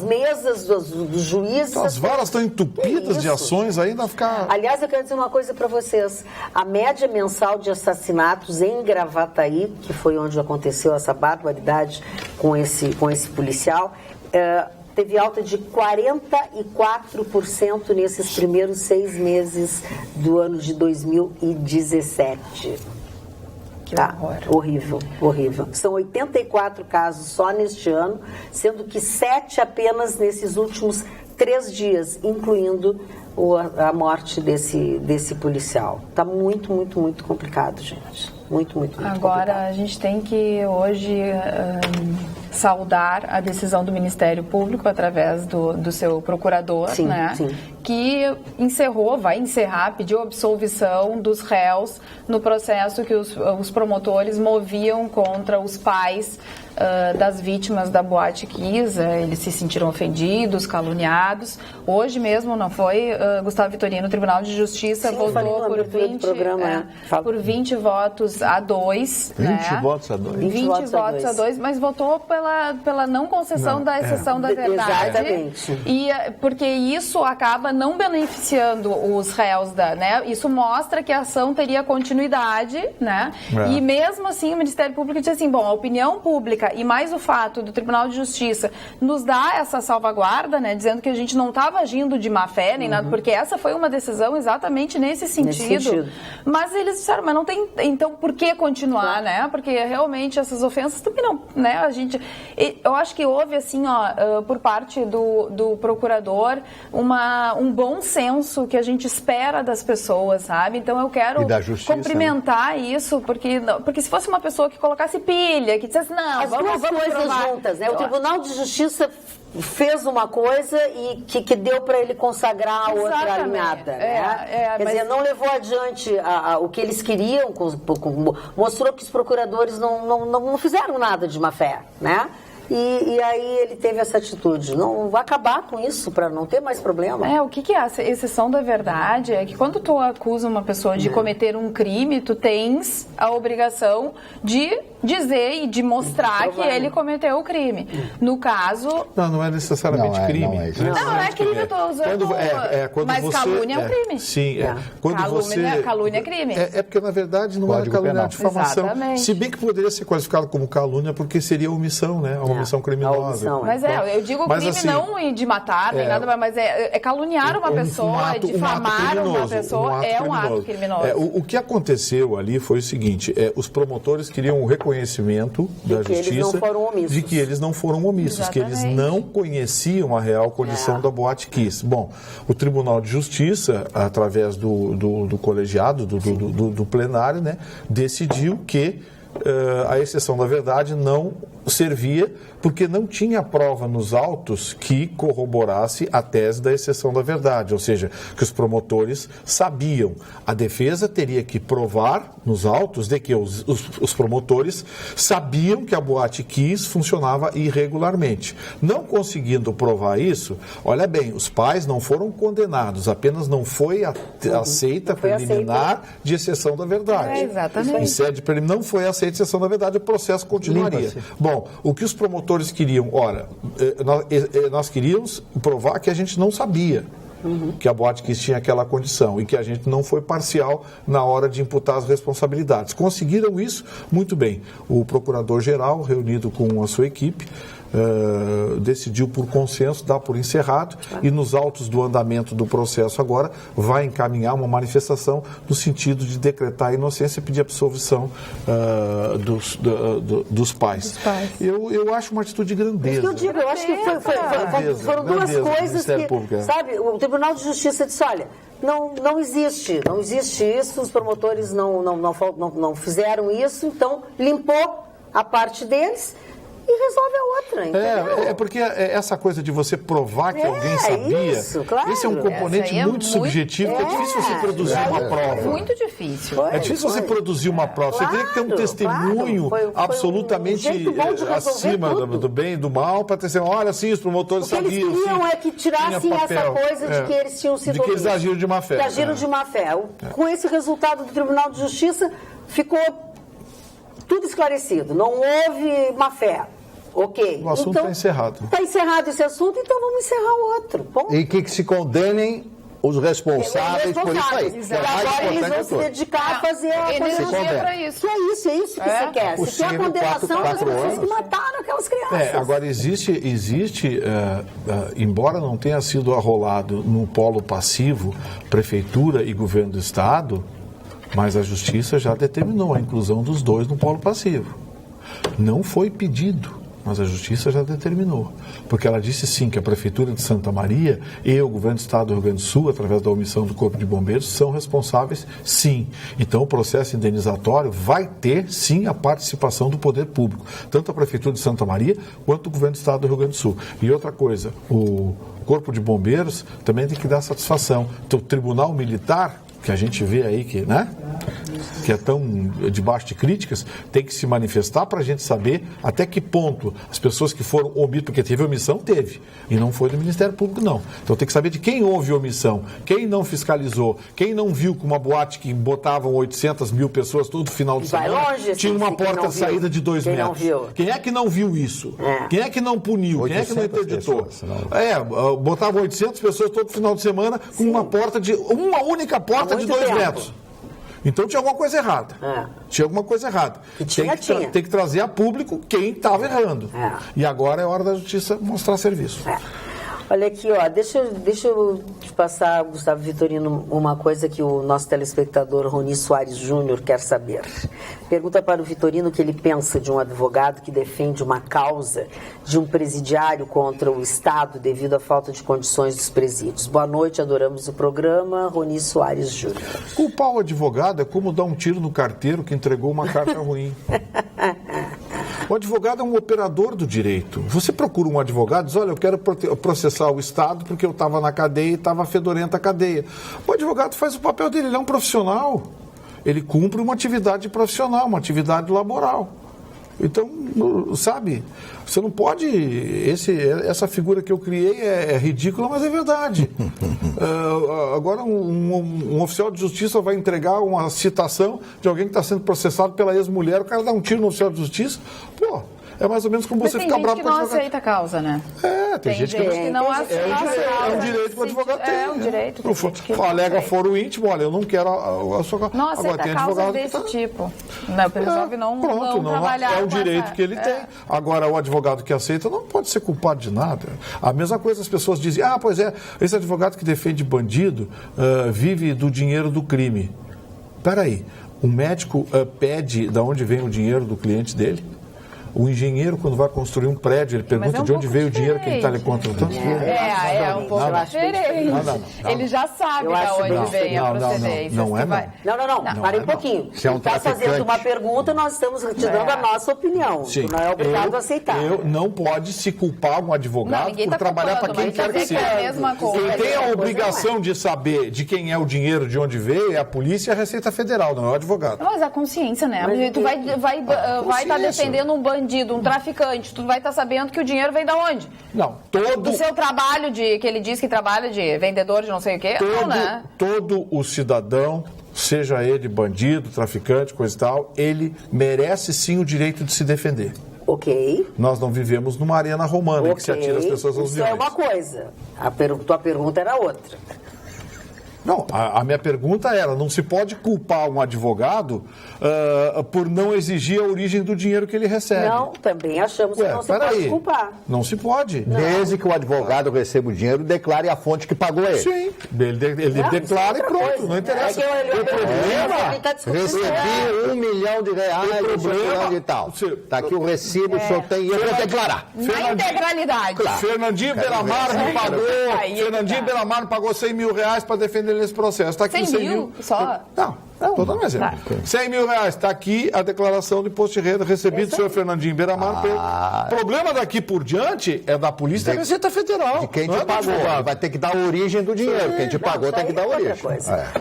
S2: mesas dos juízes.
S6: As varas estão entupidas de ações, ainda ficar...
S2: Aliás, eu quero dizer uma coisa para vocês. A média mensal de assassinatos em Gravataí, que foi onde aconteceu essa barbaridade com esse policial, teve alta de 44% nesses primeiros 6 meses do ano de 2017. Horrível. São 84 casos só neste ano, sendo que 7 apenas nesses últimos 3 dias, incluindo a morte desse policial. Está muito, muito, muito complicado, gente. Muito, muito, muito
S3: Agora,
S2: complicado.
S3: A gente tem que hoje saudar a decisão do Ministério Público através do seu procurador, né? Sim. Que vai encerrar, pediu absolvição dos réus no processo que os promotores moviam contra os pais das vítimas da Boate Kiss. Eles se sentiram ofendidos, caluniados. Hoje mesmo, não foi? Gustavo Vitorino, o Tribunal de Justiça votou por 20 votos a 2.
S4: 20 votos a 2.
S3: 20 votos a 2, mas votou pela não concessão da exceção da verdade.
S2: Exatamente.
S3: E porque isso acaba não beneficiando os réus, né? Isso mostra que a ação teria continuidade, né? E mesmo assim o Ministério Público diz assim, bom, a opinião pública e mais o fato do Tribunal de Justiça nos dá essa salvaguarda, né? Dizendo que a gente não estava agindo de má fé nem nada, porque essa foi uma decisão exatamente nesse sentido. Mas eles disseram, mas não tem, então por que continuar, né? Porque realmente essas ofensas também não, né? Eu acho que houve assim, por parte do procurador um bom senso que a gente espera das pessoas, sabe? Então eu quero cumprimentar isso, porque se fosse uma pessoa que colocasse pilha, que dissesse, não,
S2: vamos coisas provar juntas, né? O Tribunal de Justiça fez uma coisa e que deu para ele consagrar a outra alinhada, né? Quer dizer, não levou adiante o que eles queriam, mostrou que os procuradores não fizeram nada de má fé, né? E aí ele teve essa atitude. Não vai acabar com isso para não ter mais problema.
S3: O que é a exceção da verdade? É que quando tu acusa uma pessoa de cometer um crime, tu tens a obrigação de dizer e de mostrar que ele cometeu o crime. No caso...
S6: Não é necessariamente crime.
S3: Não é crime, eu estou usando... Mas calúnia é um crime.
S6: Sim,
S3: calúnia é crime.
S6: É porque, na verdade, não é calúnia, é difamação. Exatamente. Se bem que poderia ser qualificado como calúnia, porque seria omissão, né? Omissão criminosa.
S3: Mas eu digo crime assim, não de matar, nem nada, mas é caluniar uma pessoa, difamar uma pessoa, é um ato criminoso.
S6: O que aconteceu ali foi o seguinte, os promotores queriam o reconhecimento da justiça de que eles não foram omissos,
S3: Exatamente.
S6: Que eles não conheciam a real condição da Boate Kiss. Bom, o Tribunal de Justiça, através do colegiado, do plenário, né, decidiu que a exceção da verdade não servia porque não tinha prova nos autos que corroborasse a tese da exceção da verdade, ou seja, que os promotores sabiam. A defesa teria que provar nos autos de que os promotores sabiam que a Boate Kiss funcionava irregularmente. Não conseguindo provar isso, olha bem, os pais não foram condenados, apenas não foi aceita preliminar de exceção da verdade.
S3: Exatamente.
S6: Em sede preliminar não foi aceita a exceção da verdade, o processo continuaria. Bom, o que os promotores queriam, nós queríamos provar que a gente não sabia. que a Boate Kiss tinha aquela condição e que a gente não foi parcial na hora de imputar as responsabilidades. Conseguiram isso muito bem. O procurador-geral, reunido com a sua equipe, decidiu por consenso, dar por encerrado e nos autos do andamento do processo agora vai encaminhar uma manifestação no sentido de decretar a inocência e pedir absolvição dos pais. Eu acho uma atitude de grandeza.
S2: Eu acho que foram duas coisas que, sabe, o Tribunal de Justiça disse, olha, não existe isso, os promotores não fizeram isso, então limpou a parte deles e resolve a outra, entendeu?
S6: Porque essa coisa de você provar que alguém sabia,
S2: isso, claro.
S6: Esse é um componente muito subjetivo, que é difícil você produzir uma prova.
S3: Muito difícil.
S6: É difícil você produzir uma prova. Você teria que ter um testemunho absolutamente acima do bem e do mal, para ter assim, olha, sim, os promotores sabiam. O que eles queriam
S2: é que tirassem essa coisa de que eles tinham sido
S6: de que eles agiram de má fé.
S2: De má fé. Com esse resultado do Tribunal de Justiça, ficou tudo esclarecido. Não houve má fé. Ok.
S6: O assunto está encerrado.
S2: Está encerrado esse assunto, então vamos encerrar o outro. Bom.
S4: E que se condenem os responsáveis por isso aí.
S2: E agora eles vão se dedicar a fazer a
S3: condenação para isso.
S2: É isso que você quer. Você quer a condenação das pessoas que mataram aquelas crianças.
S6: Agora, existe embora não tenha sido arrolado no polo passivo, prefeitura e governo do estado, mas a justiça já determinou a inclusão dos dois no polo passivo. Não foi pedido, mas a Justiça já determinou. Porque ela disse sim que a Prefeitura de Santa Maria e o Governo do Estado do Rio Grande do Sul, através da omissão do Corpo de Bombeiros, são responsáveis sim. Então o processo indenizatório vai ter sim a participação do poder público, tanto a Prefeitura de Santa Maria quanto o Governo do Estado do Rio Grande do Sul. E outra coisa, o Corpo de Bombeiros também tem que dar satisfação. Então o Tribunal Militar, que a gente vê aí que, né, que é tão debaixo de críticas, tem que se manifestar para a gente saber até que ponto as pessoas que foram omissas, porque teve omissão, e não foi do Ministério Público, não. Então tem que saber de quem houve omissão, quem não fiscalizou, quem não viu que uma boate que botavam 800 mil pessoas todo final de semana
S2: longe,
S6: tinha uma porta de saída de 2 metros. Quem é que não viu isso? Quem é que não puniu? Quem é que não interditou? Botavam 800 pessoas todo final de semana com uma porta de uma única porta de 2 metros. Então tinha alguma coisa errada. Tinha alguma coisa errada. Tem que trazer a público quem estava errando. E agora é hora da Justiça mostrar serviço.
S2: Olha aqui, ó, deixa eu te passar, Gustavo Vitorino, uma coisa que o nosso telespectador Roni Soares Júnior quer saber. Pergunta para o Vitorino o que ele pensa de um advogado que defende uma causa de um presidiário contra o Estado devido à falta de condições dos presídios. Boa noite, adoramos o programa. Roni Soares Júnior.
S6: Culpar o advogado é como dar um tiro no carteiro que entregou uma carta ruim. O advogado é um operador do direito. Você procura um advogado e diz, olha, eu quero processar o Estado porque eu estava na cadeia e estava fedorenta a cadeia. O advogado faz o papel dele, ele é um profissional. Ele cumpre uma atividade profissional, uma atividade laboral. Então, sabe, você não pode... Essa figura que eu criei é ridícula, mas é verdade. Agora, um oficial de justiça vai entregar uma citação de alguém que está sendo processado pela ex-mulher, o cara dá um tiro no oficial de justiça, pô... É mais ou menos como você ficar bravo com o advogado.
S3: Tem gente que não aceita a causa, né?
S6: Tem gente que não aceita. É um direito que o advogado tem.
S3: É um direito.
S6: Alega foro íntimo, olha, eu não quero a sua causa.
S3: Não aceita causas desse tipo. Não, resolve não trabalhar.
S6: É um direito que ele tem. Agora, o advogado que aceita não pode ser culpado de nada. A mesma coisa as pessoas dizem, pois é, esse advogado que defende bandido vive do dinheiro do crime. Peraí, o médico pede de onde vem o dinheiro do cliente dele? O engenheiro, quando vai construir um prédio, ele pergunta de onde veio o dinheiro que ele está lhe contratando.
S3: É um pouco diferente. Ele já sabe de onde vem a procedência.
S2: Não, para um pouquinho. Você está fazendo uma pergunta, nós estamos te dando a nossa opinião. Sim. Não é obrigado a aceitar.
S6: Não pode se culpar um advogado por trabalhar para quem quer que seja. Quem tem a obrigação de saber de quem é o dinheiro, de onde veio, é a polícia e a Receita Federal, não é o advogado.
S3: Mas a consciência, né? Tu vai estar defendendo um bandido, um traficante, tu vai estar sabendo que o dinheiro vem de onde?
S6: Não,
S3: do seu trabalho, que ele diz que trabalha de vendedor de não sei o quê? Não, né?
S6: Todo o cidadão, seja ele bandido, traficante, coisa e tal, ele merece sim o direito de se defender.
S2: Ok.
S6: Nós não vivemos numa arena romana em que se atira as pessoas aos milhões.
S2: Isso é uma coisa. Tua pergunta era outra.
S6: Não, a minha pergunta era, não se pode culpar um advogado por não exigir a origem do dinheiro que ele recebe.
S2: Não, também achamos que não se pode culpar.
S6: Não se pode.
S4: Não. Desde que o advogado receba o dinheiro, declare a fonte que pagou ele.
S6: Sim, ele declara e pronto, não interessa.
S2: O problema
S4: recebi R$1 milhão, de tal. Está aqui o recibo, o senhor tem, e eu vou declarar.
S3: Na integralidade.
S6: Claro. Fernandinho Beiramar me pagou R$100 mil para defender nesse processo. Está aqui
S3: 100 mil? Só?
S6: Não, estou dando um exemplo. Tá. R$100 mil. Está aqui a declaração de imposto de renda recebido do senhor Fernandinho Beiramar. O problema daqui por diante é da Polícia e da Receita Federal.
S4: De quem te pagou. Vai ter que dar a origem do dinheiro. Quem te pagou tem que dar a origem.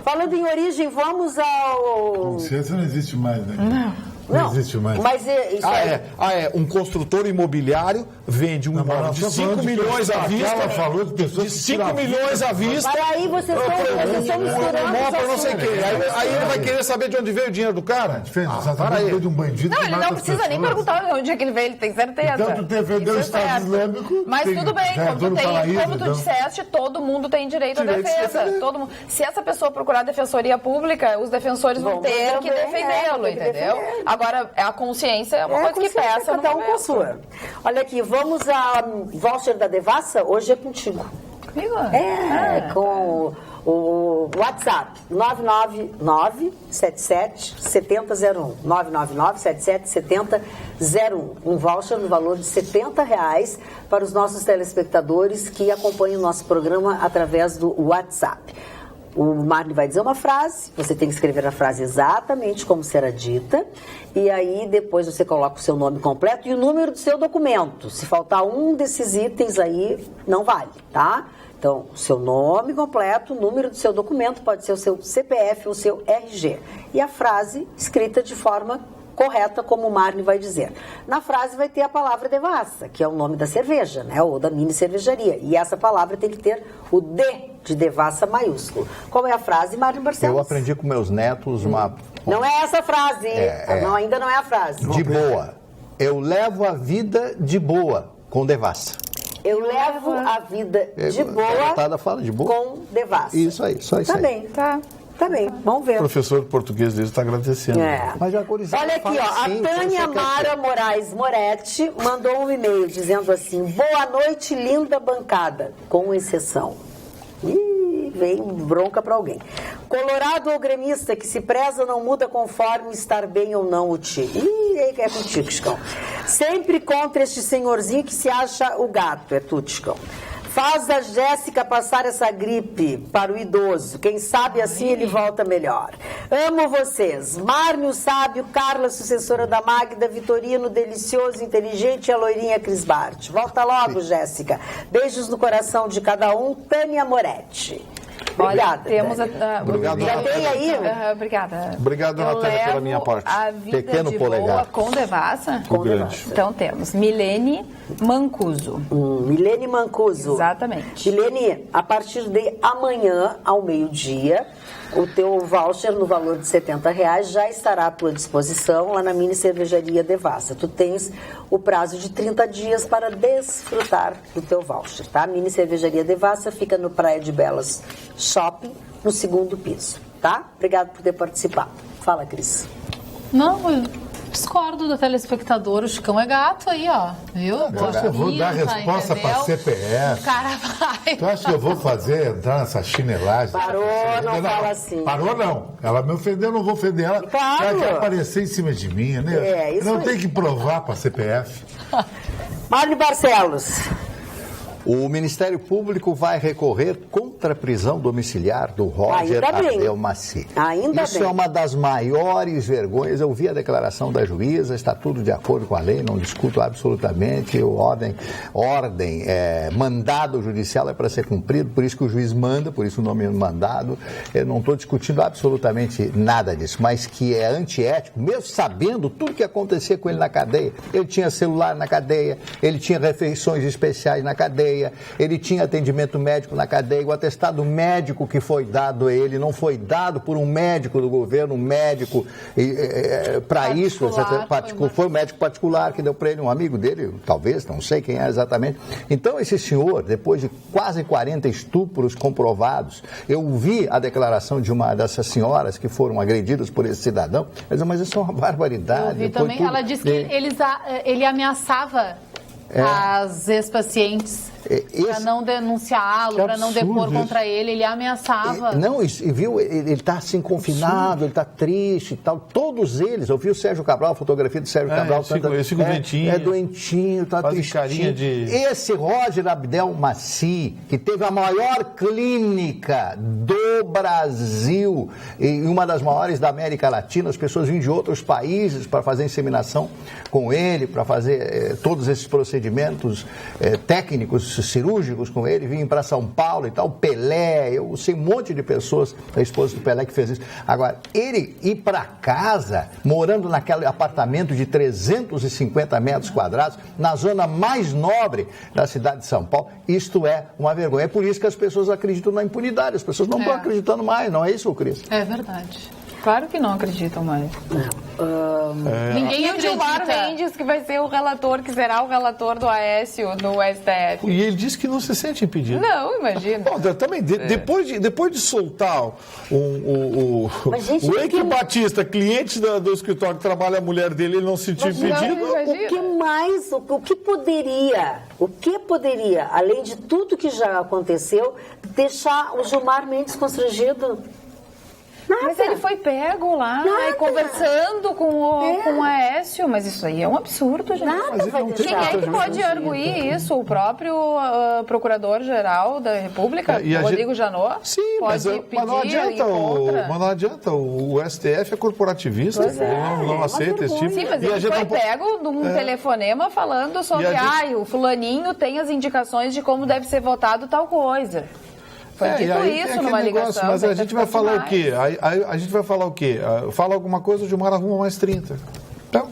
S2: Falando em origem, vamos ao...
S7: Isso não existe mais, né?
S2: Não
S7: existe mais.
S2: Mas isso
S6: um construtor imobiliário vende um imóvel de 5 milhões à vista.
S7: Ela falou de pessoas
S6: de 5 milhões à vista.
S2: Mas aí vocês estão misturando.
S6: Não sei o quê. Aí ele vai querer saber de onde veio o dinheiro do cara?
S7: Para aí. De um bandido.
S3: Não, ele não precisa nem perguntar onde é que ele veio, ele tem certeza.
S7: Então tu defendeu o Estado Islâmico.
S3: Mas tudo bem, como tu disseste, todo mundo tem direito à defesa. Todo mundo. Se essa pessoa procurar defensoria pública, os defensores vão ter que defendê-lo, entendeu? Agora, a consciência é uma coisa que peça.
S2: Cada um com a sua. Olha aqui, vamos a voucher da Devassa? Hoje é contigo.
S3: Comigo?
S2: Com o WhatsApp 999-77-7001. 999-77-7001. Um voucher no valor de R$70 para os nossos telespectadores que acompanham o nosso programa através do WhatsApp. O Marley vai dizer uma frase, você tem que escrever a frase exatamente como será dita, e aí depois você coloca o seu nome completo e o número do seu documento. Se faltar um desses itens aí, não vale, tá? Então, o seu nome completo, o número do seu documento, pode ser o seu CPF ou o seu RG. E a frase escrita de forma correta, como o Marley vai dizer. Na frase vai ter a palavra Devassa, que é o nome da cerveja, né? Ou da mini cervejaria. E essa palavra tem que ter o D de Devassa maiúsculo. Qual é a frase, Marley Barcelos?
S4: Eu aprendi com meus netos uma...
S2: Não é essa frase, Não, ainda não é a frase.
S4: De boa. Eu levo a vida de boa com Devassa.
S2: Eu levo a vida de boa,
S4: fala de boa
S2: com Devassa.
S4: Isso aí, só isso
S2: aí.
S4: Bem,
S2: tá bem, vamos ver.
S6: O professor de português dele está agradecendo.
S4: Mas já
S2: olha aqui, a Tânia Mara Moraes Moretti mandou um e-mail dizendo assim: boa noite, linda bancada, com exceção. Vem bronca para alguém. Colorado ou gremista que se preza não muda conforme estar bem ou não o time. É contigo, Chicão. Sempre contra este senhorzinho que se acha o gato. É tu, Chicão. Faz a Jéssica passar essa gripe para o idoso. Quem sabe assim ele volta melhor. Amo vocês. Mármio Sábio, Carla, sucessora da Magda, Vitorino, delicioso, inteligente e a loirinha Cris Bart. Volta logo, Jéssica. Beijos no coração de cada um. Tânia Moretti. Obrigada.
S3: Temos
S6: obrigado,
S2: já tem aí?
S3: Obrigada.
S6: Obrigado, Natália, pela minha parte.
S3: A vida
S4: Pequeno
S3: de
S4: polegar.
S3: Boa com Devassa?
S6: Com grande.
S3: Então temos Milene Mancuso.
S2: Milene Mancuso.
S3: Exatamente.
S2: Milene, a partir de amanhã, ao meio-dia, o teu voucher no valor de R$70 já estará à tua disposição lá na mini cervejaria Devassa. Tu tens o prazo de 30 dias para desfrutar do teu voucher, tá? A mini cervejaria Devassa fica no Praia de Belas Shopping, no 2º piso, tá? Obrigado por ter participado. Fala, Cris.
S5: Não, eu discordo do telespectador, o Chicão é gato aí, ó. Viu?
S7: Tu acha que eu vou dar resposta para CPF?
S5: O cara vai.
S7: Tu acha que eu vou entrar nessa chinelagem?
S2: Parou, não fala assim.
S7: Parou, não. Ela me ofendeu, eu não vou ofender ela.
S2: Claro.
S7: Ela quer aparecer em cima de mim, né?
S2: Isso
S7: não
S2: aí.
S7: tem que provar para CPF.
S2: Marley Barcelos.
S4: O Ministério Público vai recorrer contra a prisão domiciliar do Roger Ardel Maci. Isso é uma das maiores vergonhas. Eu vi a declaração da juíza, está tudo de acordo com a lei, não discuto absolutamente. Mandado judicial é para ser cumprido, por isso que o juiz manda, por isso o nome é mandado. Eu não estou discutindo absolutamente nada disso, mas que é antiético, mesmo sabendo tudo que acontecia com ele na cadeia. Ele tinha celular na cadeia, ele tinha refeições especiais na cadeia, cadeia, ele tinha atendimento médico na cadeia, o atestado médico que foi dado a ele não foi dado por um médico do governo, um médico para isso, foi um médico particular que deu para ele, um amigo dele, talvez, não sei quem é exatamente. Então, esse senhor, depois de quase 40 estupros comprovados, eu vi a declaração de uma dessas senhoras que foram agredidas por esse cidadão, ela disse, mas isso é uma barbaridade.
S5: Eu vi também, ela disse que ele ameaçava as ex-pacientes para não denunciá-lo, para não depor contra ele ameaçava.
S4: Não, viu, ele está assim confinado, ele está triste e tal. Todos eles, eu vi o Sérgio Cabral, a fotografia do Sérgio Cabral.
S6: Eu fico doentinho.
S4: É doentinho, está tristinho. Esse Roger Abdelmaci, que teve a maior clínica do Brasil, e uma das maiores da América Latina, as pessoas vinham de outros países para fazer inseminação com ele, para fazer todos esses procedimentos técnicos, cirúrgicos com ele, vinham para São Paulo e tal, Pelé, eu sei um monte de pessoas, a esposa do Pelé que fez isso. Agora, ele ir para casa, morando naquele apartamento de 350 metros quadrados, na zona mais nobre da cidade de São Paulo, isto é uma vergonha. É por isso que as pessoas acreditam na impunidade, as pessoas não estão acreditando mais, não é isso, Cris?
S5: É verdade.
S3: Claro que não acreditam mais.
S5: Ninguém
S3: acredita. E o Gilmar Mendes, que vai ser o relator, que será o relator do Aécio no STF.
S6: E ele disse que não se sente impedido.
S3: Não, imagina.
S6: Bom, também, depois de soltar o Eike Batista, cliente do escritório que trabalha a mulher dele, ele não se sentiu impedido.
S2: O que poderia, além de tudo que já aconteceu, deixar o Gilmar Mendes constrangido? Nada.
S3: Mas ele foi pego lá, conversando com o Aécio, mas isso aí é um absurdo, gente. Quem é que pode arguir isso? O próprio Procurador-Geral da República, Rodrigo Janot?
S6: Sim, mas não adianta, o STF é corporativista, não aceita esse tipo.
S3: Sim, mas ele foi pego num telefonema falando sobre, o fulaninho tem as indicações de como deve ser votado tal coisa. Foi dito isso numa ligação.
S6: Mas a gente vai falar o quê? A gente vai falar o quê? Fala alguma coisa, o Gilmar arruma mais 30. Então...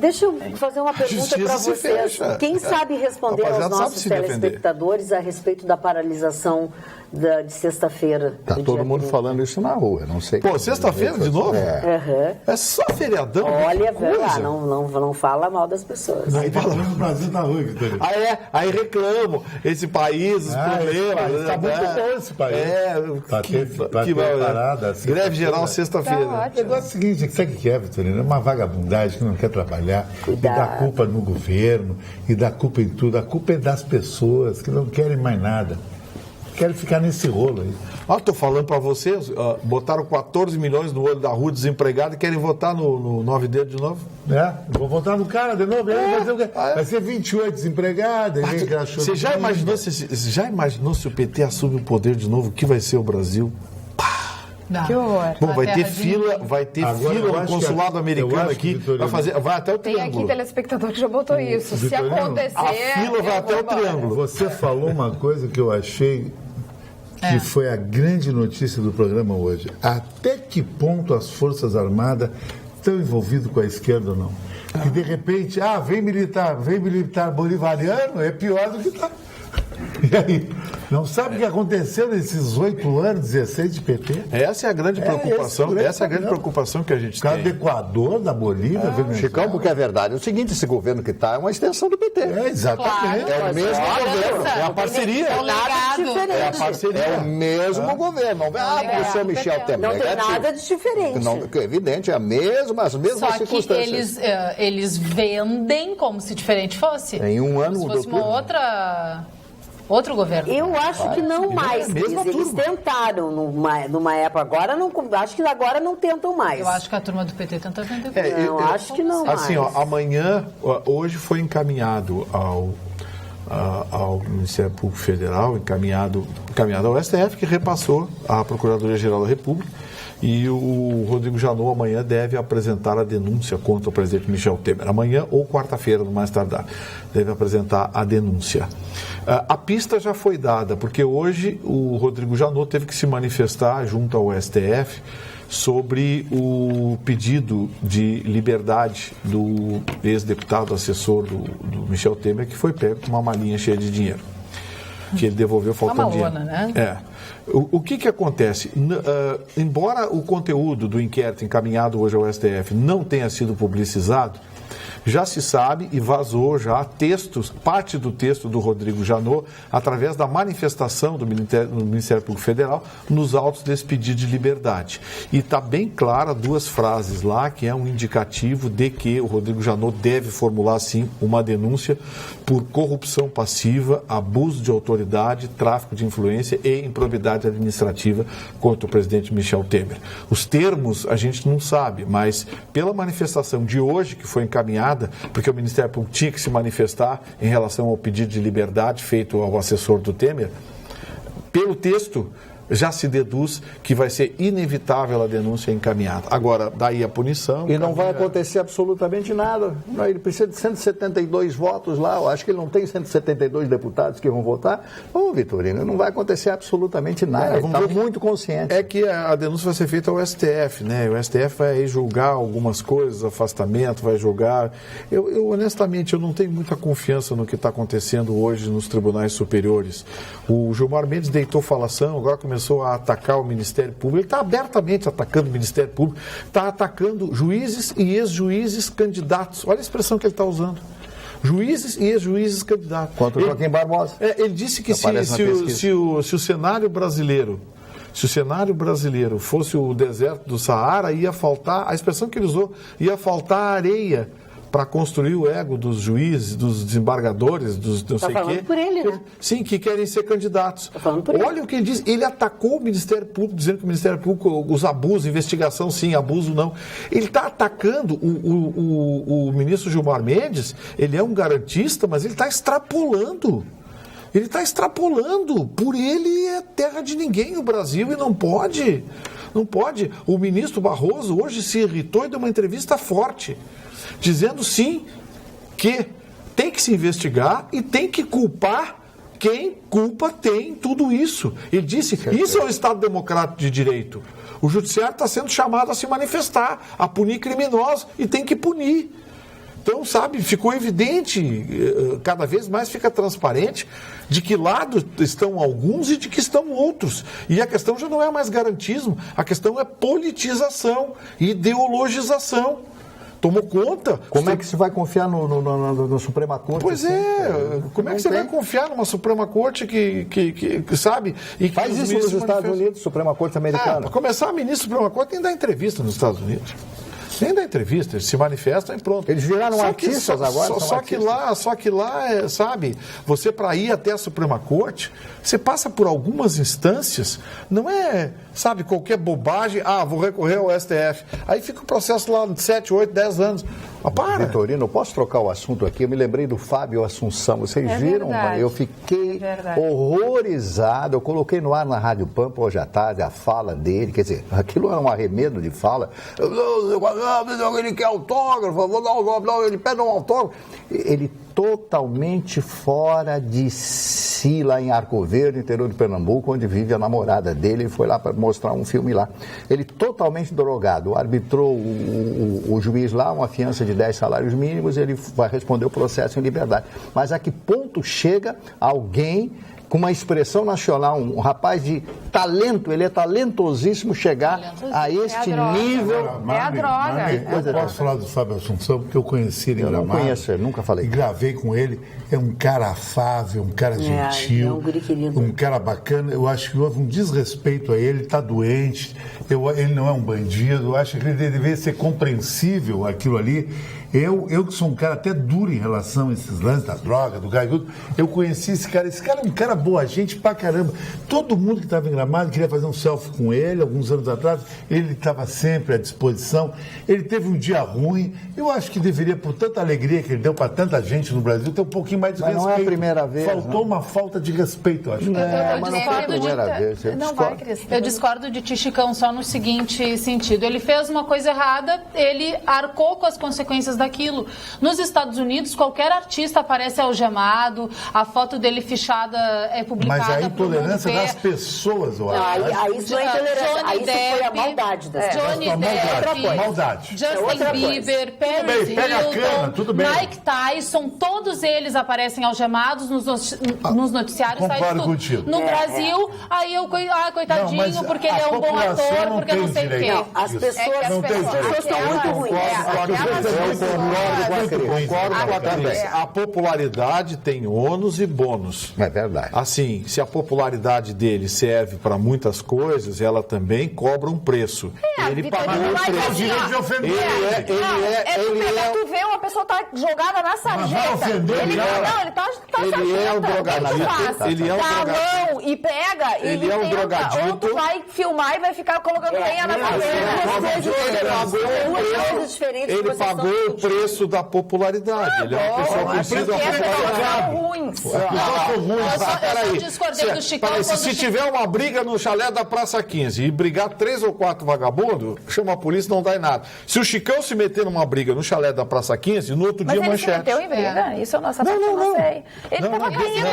S2: deixa eu fazer uma pergunta para vocês. Quem sabe responder aos nossos telespectadores a respeito da paralisação de sexta-feira?
S4: Está todo mundo falando isso na rua, não sei.
S6: Pô, sexta-feira de novo? É só feriadão.
S2: Olha, não fala mal das pessoas.
S7: Aí tá falando do Brasil na rua, Vitória.
S6: Aí reclamam. Esse país, os problemas.
S7: Está muito bom esse país. Para ter parada.
S6: Greve geral sexta-feira.
S7: O negócio é o seguinte, sabe o que é, Vitorino? É uma vagabundagem que não quer trabalhar.
S2: Cuidado.
S7: E dá culpa no governo, e dá culpa em tudo. A culpa é das pessoas que não querem mais nada. Querem ficar nesse rolo aí.
S6: Estou falando para vocês, botaram 14 milhões no olho da rua desempregado e querem votar no 9D de novo?
S7: Vou votar no cara de novo. Vai ser 28 desempregados.
S6: Você já imaginou se o PT assume o poder de novo? O que vai ser o Brasil?
S5: Não.
S3: Que horror.
S6: Bom, vai ter fila no consulado americano aqui, vai até o Triângulo.
S3: Tem aqui telespectador que já botou isso. Se acontecer...
S6: A fila vai até o Triângulo.
S7: Você falou uma coisa que eu achei que foi a grande notícia do programa hoje. Até que ponto as Forças Armadas estão envolvidas com a esquerda ou não? E de repente, vem militar bolivariano, é pior do que está. E aí, não sabe o que aconteceu nesses 8 anos, 16 de PT?
S6: Essa é a grande preocupação, essa é a grande preocupação que a gente tem.
S7: Do Equador, da Bolívia,
S4: Chicão, porque é verdade. É o seguinte, esse governo que está é uma extensão do PT.
S7: Exatamente.
S4: Claro, é o mesmo governo.
S6: É a parceria.
S5: É o legado.
S4: É a parceria. É o mesmo governo. Professor Michel Temer.
S2: Não tem nada de diferente.
S4: É evidente, é as mesmas circunstâncias.
S5: Só que eles vendem como se diferente fosse.
S4: Em um ano
S5: mudou tudo. Como se fosse outro governo.
S2: Eu acho que não mais. Eles tentaram numa época. Agora não. Acho que agora não tentam mais.
S5: Eu acho que a turma do PT tenta vender.
S2: Não, acho que não mais.
S6: Assim, amanhã, hoje foi encaminhado ao Ministério Público Federal, encaminhado ao STF, que repassou à Procuradoria-Geral da República. E o Rodrigo Janot amanhã deve apresentar a denúncia contra o presidente Michel Temer. Amanhã ou quarta-feira, no mais tardar, deve apresentar a denúncia. A pista já foi dada, porque hoje o Rodrigo Janot teve que se manifestar junto ao STF sobre o pedido de liberdade do ex-deputado assessor do Michel Temer, que foi pego com uma malinha cheia de dinheiro, que ele devolveu faltando dinheiro. Né? O que acontece? Embora o conteúdo do inquérito encaminhado hoje ao STF não tenha sido publicizado, já se sabe e vazou já parte do texto do Rodrigo Janot, através da manifestação do Ministério Público Federal nos autos desse pedido de liberdade. E está bem clara 2 frases lá, que é um indicativo de que o Rodrigo Janot deve formular, sim, uma denúncia por corrupção passiva, abuso de autoridade, tráfico de influência e improbidade administrativa contra o presidente Michel Temer. Os termos a gente não sabe, mas pela manifestação de hoje, que foi encaminhada, porque o Ministério Público tinha que se manifestar em relação ao pedido de liberdade feito ao assessor do Temer, pelo texto já se deduz que vai ser inevitável a denúncia encaminhada. Agora, daí a punição...
S4: E não vai acontecer absolutamente nada. Ele precisa de 172 votos lá, eu acho que ele não tem 172 deputados que vão votar. Ô, Vitorino, não vai acontecer absolutamente nada, ele está muito consciente.
S6: É que a denúncia vai ser feita ao STF, né? O STF vai julgar algumas coisas, afastamento, vai julgar... Eu honestamente, eu não tenho muita confiança no que está acontecendo hoje nos tribunais superiores. O Gilmar Mendes deitou falação, agora começou a atacar o Ministério Público, ele está abertamente atacando o Ministério Público, está atacando juízes e ex-juízes candidatos. Olha a expressão que ele está usando. Juízes e ex-juízes candidatos.
S4: Contra o Joaquim Barbosa.
S6: Ele disse que se o cenário brasileiro fosse o deserto do Saara, ia faltar, a expressão que ele usou, ia faltar areia para construir o ego dos juízes, dos desembargadores, dos não sei o quê.
S2: Falando por ele, né?
S6: Sim, que querem ser candidatos. Olha o que ele diz. Ele atacou o Ministério Público, dizendo que o Ministério Público, os abusos, investigação sim, abuso não. Ele está atacando o ministro Gilmar Mendes, ele é um garantista, mas ele está extrapolando. Ele está extrapolando. Por ele é terra de ninguém o Brasil e não pode. Não pode. O ministro Barroso hoje se irritou e deu uma entrevista forte, dizendo sim que tem que se investigar e tem que culpar quem culpa tem tudo isso. Ele disse, isso é um Estado democrático de direito. O judiciário está sendo chamado a se manifestar, a punir criminosos e tem que punir. Então, sabe, ficou evidente, cada vez mais fica transparente de que lado estão alguns e de que estão outros. E a questão já não é mais garantismo, a questão é politização, ideologização. Tomou conta.
S4: Como é que se vai confiar no Suprema Corte?
S6: Pois
S4: assim?
S6: Como é que você vai confiar numa Suprema Corte que sabe? E que
S4: faz isso nos Estados Unidos, Suprema Corte americana.
S6: Para começar, o ministro do Suprema Corte nem dá entrevista nos Estados Unidos. Nem dá entrevista, eles se manifestam e pronto.
S4: Eles viraram artistas agora.
S6: Só que lá, sabe, você para ir até a Suprema Corte, você passa por algumas instâncias, não é, sabe, qualquer bobagem, vou recorrer ao STF. Aí fica o processo lá de 7, 8, 10 anos. Para.
S4: Vitorino, eu posso trocar o assunto aqui? Eu me lembrei do Fábio Assunção. Vocês viram?
S3: Verdade.
S4: Eu fiquei horrorizado. Eu coloquei no ar na Rádio Pampa hoje à tarde a fala dele. Quer dizer, aquilo era um arremedo de fala. Ele quer autógrafo, ele pede um autógrafo. Ele totalmente fora de si lá em Arco Verde, interior de Pernambuco, onde vive a namorada dele. Ele foi lá para mostrar um filme lá. Ele totalmente drogado. Arbitrou o juiz lá uma fiança de 10 salários mínimos, ele vai responder o processo em liberdade. Mas a que ponto chega alguém com uma expressão nacional, um rapaz de talento, ele é talentosíssimo, chegar a este nível...
S3: É a droga.
S7: Eu posso falar do Fábio Assunção, porque eu conheci ele em Gramado.
S4: Eu não conheço ele, nunca falei.
S7: E gravei com ele. É um cara afável, um cara gentil, um cara bacana. Eu acho que houve um desrespeito a ele, está doente, ele não é um bandido, eu acho que ele deveria ser compreensível aquilo ali. Eu que sou um cara até duro em relação a esses lances da droga, do gaioto, eu conheci esse cara é um cara boa gente pra caramba. Todo mundo que estava em Gramado queria fazer um selfie com ele, alguns anos atrás, ele estava sempre à disposição. Ele teve um dia ruim, eu acho que deveria, por tanta alegria que ele deu para tanta gente no Brasil, ter um pouquinho mais de respeito.
S4: Não é a primeira vez.
S7: Faltou uma falta de respeito, eu acho.
S4: Mas não foi a primeira vez.
S5: Eu discordo de ti, Chicão, só no seguinte sentido. Ele fez uma coisa errada, ele arcou com as consequências daquilo. Nos Estados Unidos, qualquer artista aparece algemado, a foto dele fichada é publicada.
S7: Mas a intolerância das pessoas, eu acho.
S2: Aí isso não é intolerância, aí isso foi a maldade das pessoas.
S5: Johnny Depp,
S7: maldade.
S5: Justin Bieber, Paris Hilton, Mike Tyson, todos eles aparecem algemados nos noticiários.
S7: Concordo contigo.
S5: No Brasil, aí eu, coitadinho, porque ele é um bom ator, porque não sei o quê.
S2: Não, as pessoas
S7: não tem direito.
S2: estão muito ruins.
S6: A popularidade tem ônus e bônus.
S4: É verdade.
S6: Assim, se a popularidade dele serve para muitas coisas, ela também cobra um preço. Ele pagou o preço.
S7: Direito de ofender.
S3: Tu vê uma pessoa tá jogada na sarjeta.
S6: Ele é um drogadito. Ele é um drogadito.
S3: E pega
S6: Ele
S3: e
S6: é um
S3: tenta.
S6: drogadito.
S3: Ou tu vai filmar e vai ficar colocando lenha na
S6: Ele pagou o preço da popularidade. Ele é uma pessoa conhecida da popularidade.
S5: Eu discordei do Chicão.
S6: Se tiver uma briga no chalé da Praça 15 e brigar 3 ou 4 vagabundos, chama a polícia, não dá em nada. Se o Chicão se meter numa briga no chalé da Praça 15, no outro dia manchete.
S3: Mas ele se meteu em briga? Isso eu não sei. Ele tava caindo.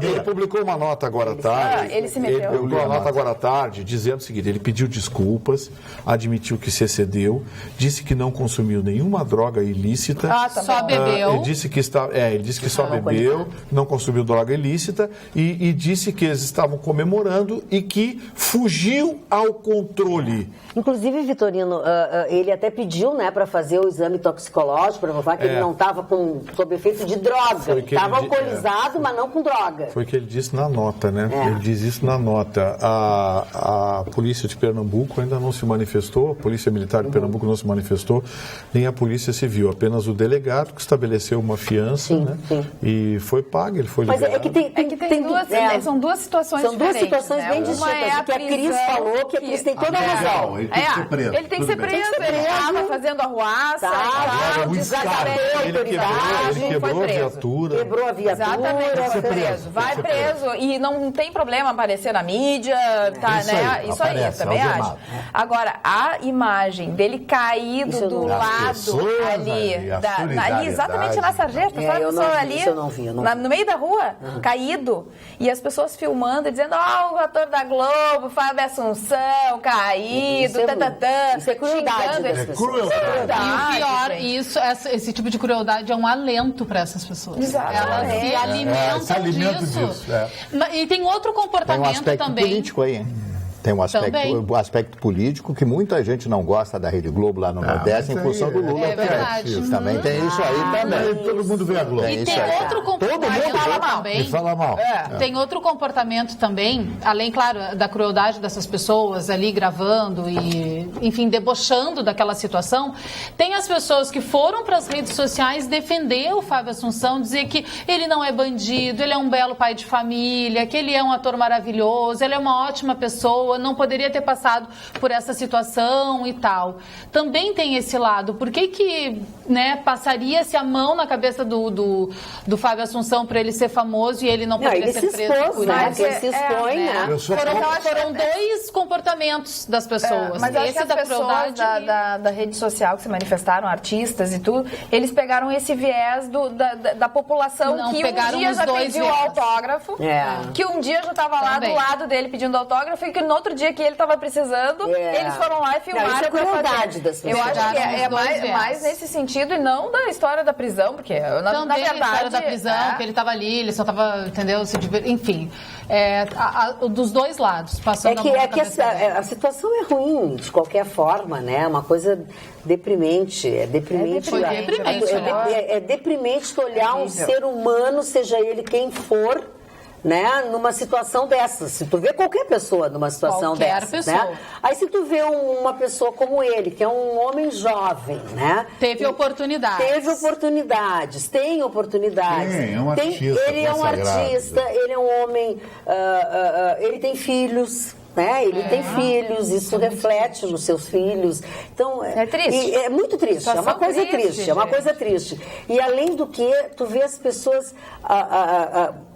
S6: Ele publicou uma nota agora à tarde.
S3: Ele se meteu.
S6: Ele publicou uma nota agora à tarde dizendo o seguinte: ele pediu desculpas, admitiu que se excedeu, disse que não consumiu nenhuma droga ilícita.
S5: Só bebeu.
S6: Ele disse que só bebeu, não consumiu droga ilícita e disse que eles estavam comemorando e que fugiu ao controle.
S2: Inclusive, Vitorino, ele até pediu, né, para fazer o exame toxicológico, para provar que ele não estava sob efeito de droga. Ele estava alcoolizado, mas não com droga.
S6: Foi o que ele disse na nota, né? Ele diz isso na nota. A polícia de Pernambuco ainda não se manifestou, a polícia militar de Pernambuco não se manifestou, nem a polícia civil, apenas o delegado que estabeleceu uma fiança, né? Sim. E foi pago, ele foi liberado.
S3: Mas são duas situações diferentes.
S2: São duas situações bem distintas. O que a Cris falou, que a Cris tem toda a razão.
S7: Ele tem que ser preso.
S3: Ele tem que ser preso, ele estava fazendo arruaça, desagradou a autoridade,
S6: ele quebrou a viatura.
S2: Quebrou a viatura.
S3: Exatamente, foi preso. Vai preso. E não tem problema aparecer na mídia, tá, né? Isso aí, também acho. Agora, a imagem dele caído do lado ali, exatamente na sarjeta, sabe? No meio da rua, caído, e as pessoas filmando e dizendo, o ator da Globo, Fábio Assunção, caído,
S2: isso é crueldade das pessoas.
S5: E o pior, esse tipo de crueldade é um alento para essas pessoas.
S3: Exatamente.
S5: Elas se alimentam disso. E tem outro comportamento
S4: tem um aspecto
S5: também.
S4: Político aí. Tem um aspecto político que muita gente não gosta da Rede Globo lá no Nordeste em função do Lula.
S5: É verdade.
S4: Também tem isso aí também.
S7: Todo mundo vê a Globo.
S5: E tem outro comportamento também.
S4: Fala mal.
S5: Tem outro comportamento também, além, claro, da crueldade dessas pessoas ali gravando e, enfim, debochando daquela situação. Tem as pessoas que foram para as redes sociais defender o Fábio Assunção, dizer que ele não é bandido, ele é um belo pai de família, que ele é um ator maravilhoso, ele é uma ótima pessoa, não poderia ter passado por essa situação e tal. Também tem esse lado. Por que né, passaria-se a mão na cabeça do Fábio Assunção para ele ser famoso e ele não poderia ser preso por isso?
S2: Ele se expõe, né?
S5: Foram dois comportamentos das pessoas.
S3: Mas esse as pessoas da rede social que se manifestaram, artistas e tudo, eles pegaram esse viés da população que um dia já pediu autógrafo, que um dia já estava lá do lado dele pedindo autógrafo e que no outro dia que ele estava precisando, eles foram lá e filmaram.
S2: Isso é crueldade das pessoas.
S3: Eu acho que é mais nesse sentido e não da história da prisão, porque na verdade...
S5: a história da prisão, que ele estava ali, ele só estava, entendeu, se divertindo, enfim, dos dois lados, passando
S2: a situação é ruim, de qualquer forma, né, é uma coisa deprimente, é deprimente tu olhar um ser humano, seja ele quem for, né, numa situação dessas. Se tu vê qualquer pessoa numa situação dessas, né? Aí se tu vê uma pessoa como ele, que é um homem jovem, né?
S5: Teve oportunidades.
S2: Tem oportunidades.
S7: É um artista.
S2: Ele é um artista, ele é um homem, ele tem filhos. né? Ele tem filhos, isso reflete nos seus filhos. Então,
S3: é triste.
S2: É muito triste, é uma coisa triste, é uma coisa triste. E além do que, tu vê as pessoas,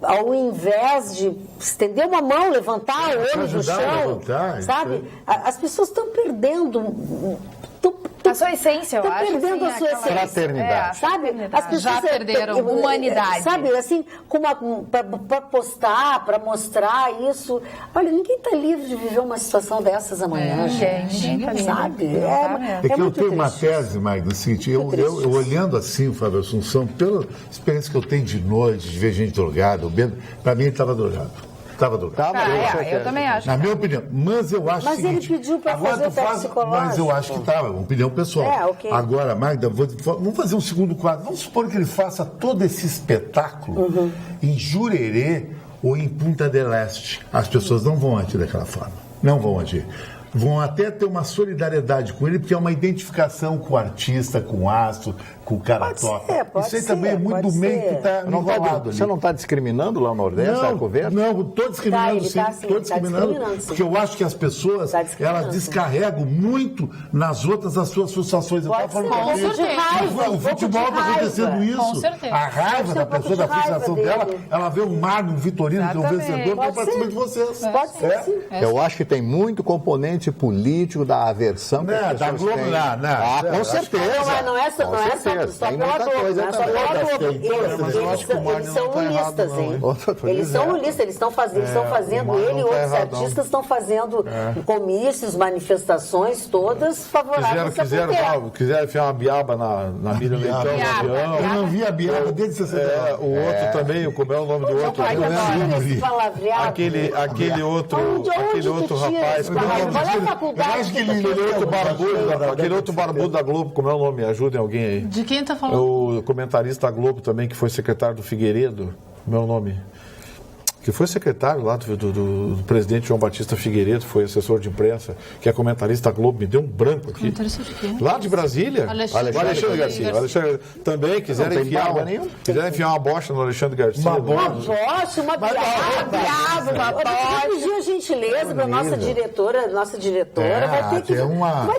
S2: ao invés de estender uma mão, levantar o olho do chão, sabe? As pessoas estão perdendo...
S3: A sua essência, eu acho.
S2: Estão perdendo a sua essência.
S4: Fraternidade.
S2: Sabe? As pessoas
S5: já perderam humanidade.
S2: Sabe, assim, para postar, para mostrar isso. Olha, ninguém está livre de viver uma situação dessas amanhã, gente.
S3: Ninguém tá
S2: sabe?
S7: É que eu tenho uma tese, Magda, seguinte, eu olhando assim o Fábio Assunção, pela experiência que eu tenho de noite, de ver gente drogada, para mim ele estava drogado.
S3: Eu também acho.
S7: Na minha opinião. Mas eu acho
S2: Mas ele pediu para fazer o teste psicológico.
S7: Mas eu acho que estava, uma opinião pessoal.
S2: Okay.
S7: Agora, Magda, vamos fazer um segundo quadro. Vamos supor que ele faça todo esse espetáculo em Jurerê ou em Punta del Este. As pessoas não vão agir daquela forma. Não vão agir. Vão até ter uma solidariedade com ele, porque é uma identificação com o artista, com o astro, com o cara top. Isso aí também é muito do meio que está enrolado ali.
S4: Você não está discriminando lá no Nordeste,
S7: não,
S4: Arco Verde?
S7: Não, estou discriminando sim. Estou discriminando, porque eu acho que as pessoas, elas descarregam muito nas outras as suas frustrações. Eu estava falando
S2: o
S7: futebol está acontecendo isso.
S5: Com certeza.
S7: A raiva da pessoa, da frustração dela, ela vê um Magno, um Vitorino, que é um vencedor, vai para cima de vocês.
S2: Pode ser, sim.
S4: Eu acho que tem muito componente político da aversão que as
S7: da
S4: pessoas
S7: Globo,
S4: têm. Com certeza.
S2: Não é só pela Globo, não é só pela Globo. Eles são lulistas, hein? Eles são lulistas, eles estão fazendo, ele e outros artistas estão fazendo comícios, manifestações todas favoráveis a PT.
S6: Quiseram enfiar uma biaba na Miriam Leitão, no avião.
S7: Eu não vi a biaba desde 69.
S6: O outro também, como é o nome do outro? Aquele outro rapaz. Aquele outro barbudo da Globo, como é o nome? Ajudem alguém aí.
S5: De quem tá falando?
S6: O comentarista da Globo também, que foi secretário do Figueiredo, como é o nome? Que foi secretário lá do presidente João Batista Figueiredo, foi assessor de imprensa, que é comentarista da Globo, me deu um branco aqui.
S5: Comentarista de quê?
S6: Lá de Brasília.
S5: Alexandre
S6: Garcia. Também quiseram enfiar uma bocha no Alexandre Garcia.
S2: Uma bocha, uma piada, uma bocha. Pedir a gentileza para nossa diretora vai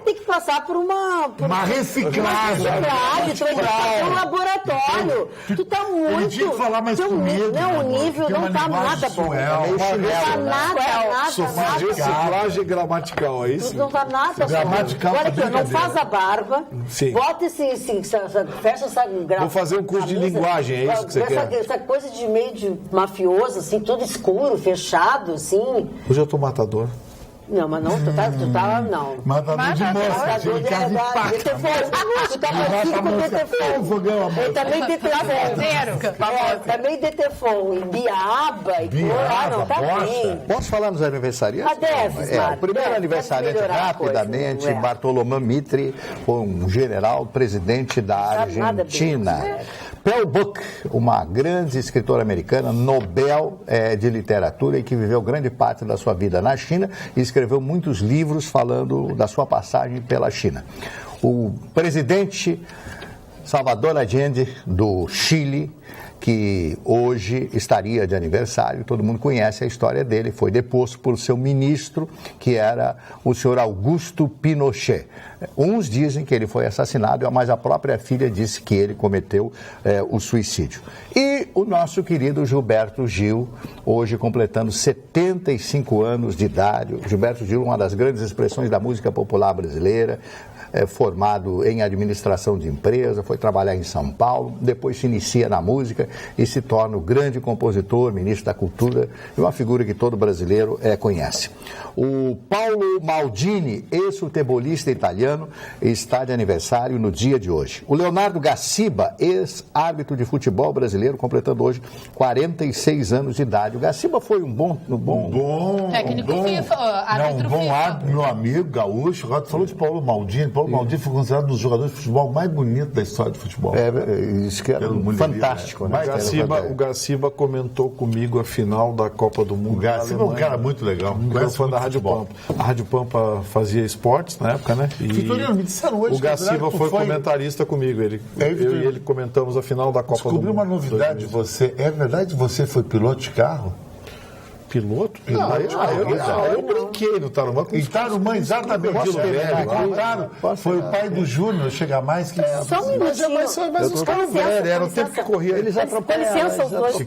S2: ter que passar por uma reciclagem. Tu vai ter que fazer um laboratório. Tu tá muito...
S7: Ele tinha que falar mais comigo.
S2: Não, o nível não tá nada bom.
S6: Reciclagem gramatical, é isso?
S2: Não tá nada bom. Olha aqui, não faz a barba.
S6: Sim.
S2: Bota fecha essa gravação.
S6: Vou fazer um curso de linguagem, é isso que você quer?
S2: Essa coisa de meio de mafioso, assim, tudo escuro, fechado, assim.
S6: Hoje eu tô matador.
S2: Não, mas não, tu tá não.
S7: Matador de moça,
S2: Tu tá parecido com o Detefon. Ele também Detefon. Também Detefon. E Biaba. Não, tá bem.
S4: Posso falar nos aniversariantes? O primeiro aniversariante, rapidamente, Bartolomé Mitre, foi um general, presidente da Argentina. Pearl Buck, uma grande escritora americana, Nobel de literatura, e que viveu grande parte da sua vida na China e escreveu muitos livros falando da sua passagem pela China. O presidente Salvador Allende, do Chile, que hoje estaria de aniversário, todo mundo conhece a história dele, foi deposto por seu ministro, que era o senhor Augusto Pinochet. Uns dizem que ele foi assassinado, mas a própria filha disse que ele cometeu o suicídio. E o nosso querido Gilberto Gil, hoje completando 75 anos de idade. Gilberto Gil, uma das grandes expressões da música popular brasileira, formado em administração de empresa, foi trabalhar em São Paulo, depois se inicia na música e se torna o grande compositor, ministro da Cultura, e uma figura que todo brasileiro conhece. O Paulo Maldini, ex-futebolista italiano, está de aniversário no dia de hoje. O Leonardo Gaciba, ex-árbitro de futebol brasileiro, completando hoje 46 anos de idade. O Gaciba foi um bom
S5: técnico FIFA, árbitro FIFA.
S7: Meu amigo gaúcho. Agora tu falou de Paulo Maldini. Paulo Maldini foi considerado um dos jogadores de futebol mais bonitos da história do futebol.
S4: Isso que era fantástico. Né?
S6: O Gaciba comentou comigo a final da Copa do Mundo.
S7: O Gaciba é um cara muito legal.
S6: Eu fã da Rádio Pampa. A Rádio Pampa fazia esportes na época, né? E
S7: Vitorino, me disseram hoje
S6: o Gaciba foi comentarista comigo. Eu e ele comentamos a final da Copa do Mundo.
S7: Descobri uma novidade de você. É verdade que você foi piloto de carro?
S6: Piloto? Eu brinquei no Tarumã.
S7: Em Tarumã, exatamente. Foi o pai do Júnior, chega mais que...
S2: Só um minutinho.
S6: Mas os caras era o tempo que corria.
S2: Eles atropelaram. Com licença, os dois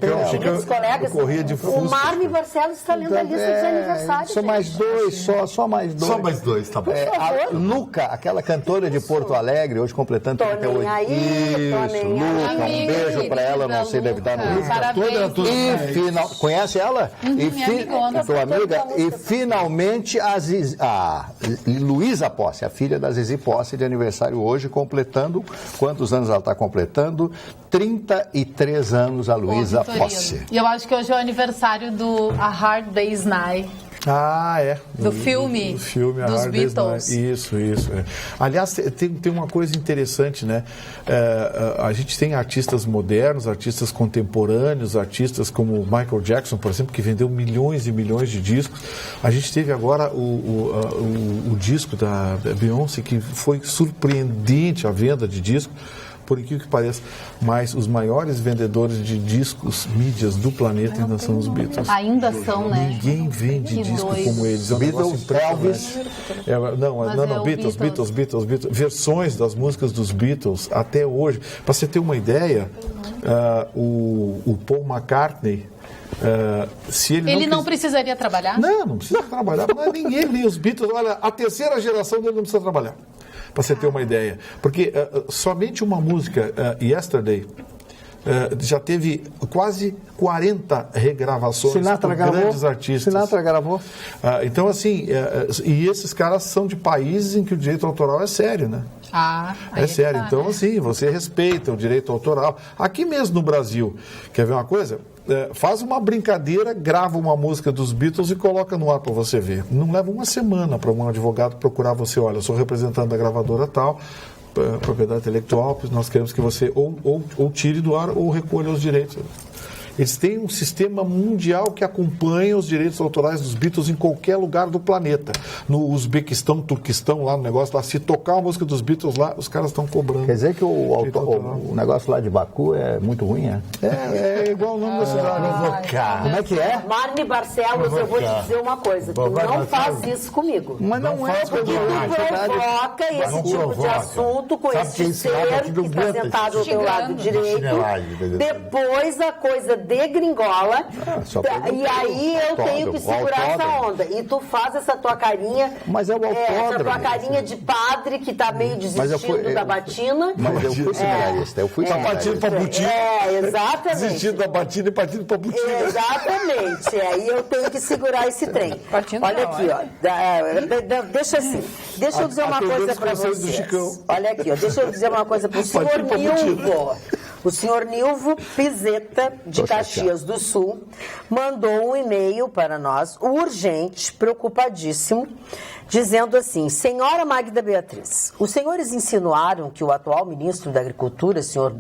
S2: colegas.
S6: Corria de Fusca.
S2: O Marne Barcelos está lendo a lista dos aniversários.
S4: Só mais dois, só mais dois.
S7: Só mais dois, tá bom.
S4: Luca, aquela cantora de Porto Alegre, hoje completando 38. Isso, Luca, um beijo pra ela, não sei, deve estar no
S5: Parabéns.
S4: Conhece ela? Tua amiga? E finalmente a Luísa Posse, a filha da Zizi Posse, de aniversário hoje, completando, quantos anos ela está completando? 33 anos a Luísa Posse.
S5: E eu acho que hoje é o aniversário do A Hard Day's Night.
S3: Do filme
S5: dos Beatles.
S6: Isso. Aliás, tem uma coisa interessante, né? A gente tem artistas modernos, artistas contemporâneos, artistas como Michael Jackson, por exemplo, que vendeu milhões e milhões de discos. A gente teve agora o disco da Beyoncé, que foi surpreendente a venda de discos. Por incrível que pareça, mas os maiores vendedores de discos, mídias do planeta ainda são os Beatles.
S5: Ainda são, né?
S6: Ninguém vende disco como eles.
S4: Beatles, Elvis.
S6: Beatles. Versões das músicas dos Beatles até hoje. Para você ter uma ideia, o Paul McCartney, se ele
S5: não precisaria trabalhar?
S6: Não precisa trabalhar. Ninguém lê os Beatles. Olha, a terceira geração dele não precisa trabalhar. Para você ter uma ideia. Porque somente uma música, Yesterday, já teve quase 40 regravações
S4: Sinatra
S6: por grandes artistas.
S4: Sinatra gravou.
S6: Então, assim, e esses caras são de países em que o direito autoral é sério, né? É sério. Então, assim, você respeita o direito autoral. Aqui mesmo no Brasil, quer ver uma coisa? Faz uma brincadeira, grava uma música dos Beatles e coloca no ar para você ver. Não leva uma semana para um advogado procurar você. Olha, eu sou representante da gravadora tal, propriedade intelectual, nós queremos que você ou tire do ar ou recolha os direitos. Eles têm um sistema mundial que acompanha os direitos autorais dos Beatles em qualquer lugar do planeta. No Uzbequistão, Turquistão, lá no negócio, lá, se tocar a música dos Beatles lá, os caras estão cobrando.
S4: Quer dizer que o negócio lá de Baku é muito ruim, é?
S6: É igual o nome da cidade.
S4: Como é que é?
S2: Marne Barcelos, eu vou te dizer uma coisa. Tu não faz isso comigo.
S4: Mas não é
S2: porque tu provoca esse tipo de assunto com esse ser que está sentado ao teu lado direito. Depois a coisa degringola, e aí eu tenho que segurar essa onda. E tu faz essa tua carinha,
S4: mas é o
S2: essa tua carinha de padre que tá meio desistindo da batina.
S4: Mas eu fui seminarista, eu fui
S6: partindo para Butina.
S2: Exatamente.
S6: Desistindo da batina e partindo para Butina.
S2: Exatamente, aí eu tenho que segurar esse trem. Olha aqui, ó, deixa eu dizer uma coisa para vocês. Olha aqui, ó, deixa eu dizer uma coisa para o senhor Nilvo. O senhor Nilvo Pizeta, de Caxias do Sul, mandou um e-mail para nós, urgente, preocupadíssimo, dizendo assim: Senhora Magda Beatriz, os senhores insinuaram que o atual ministro da Agricultura, senhor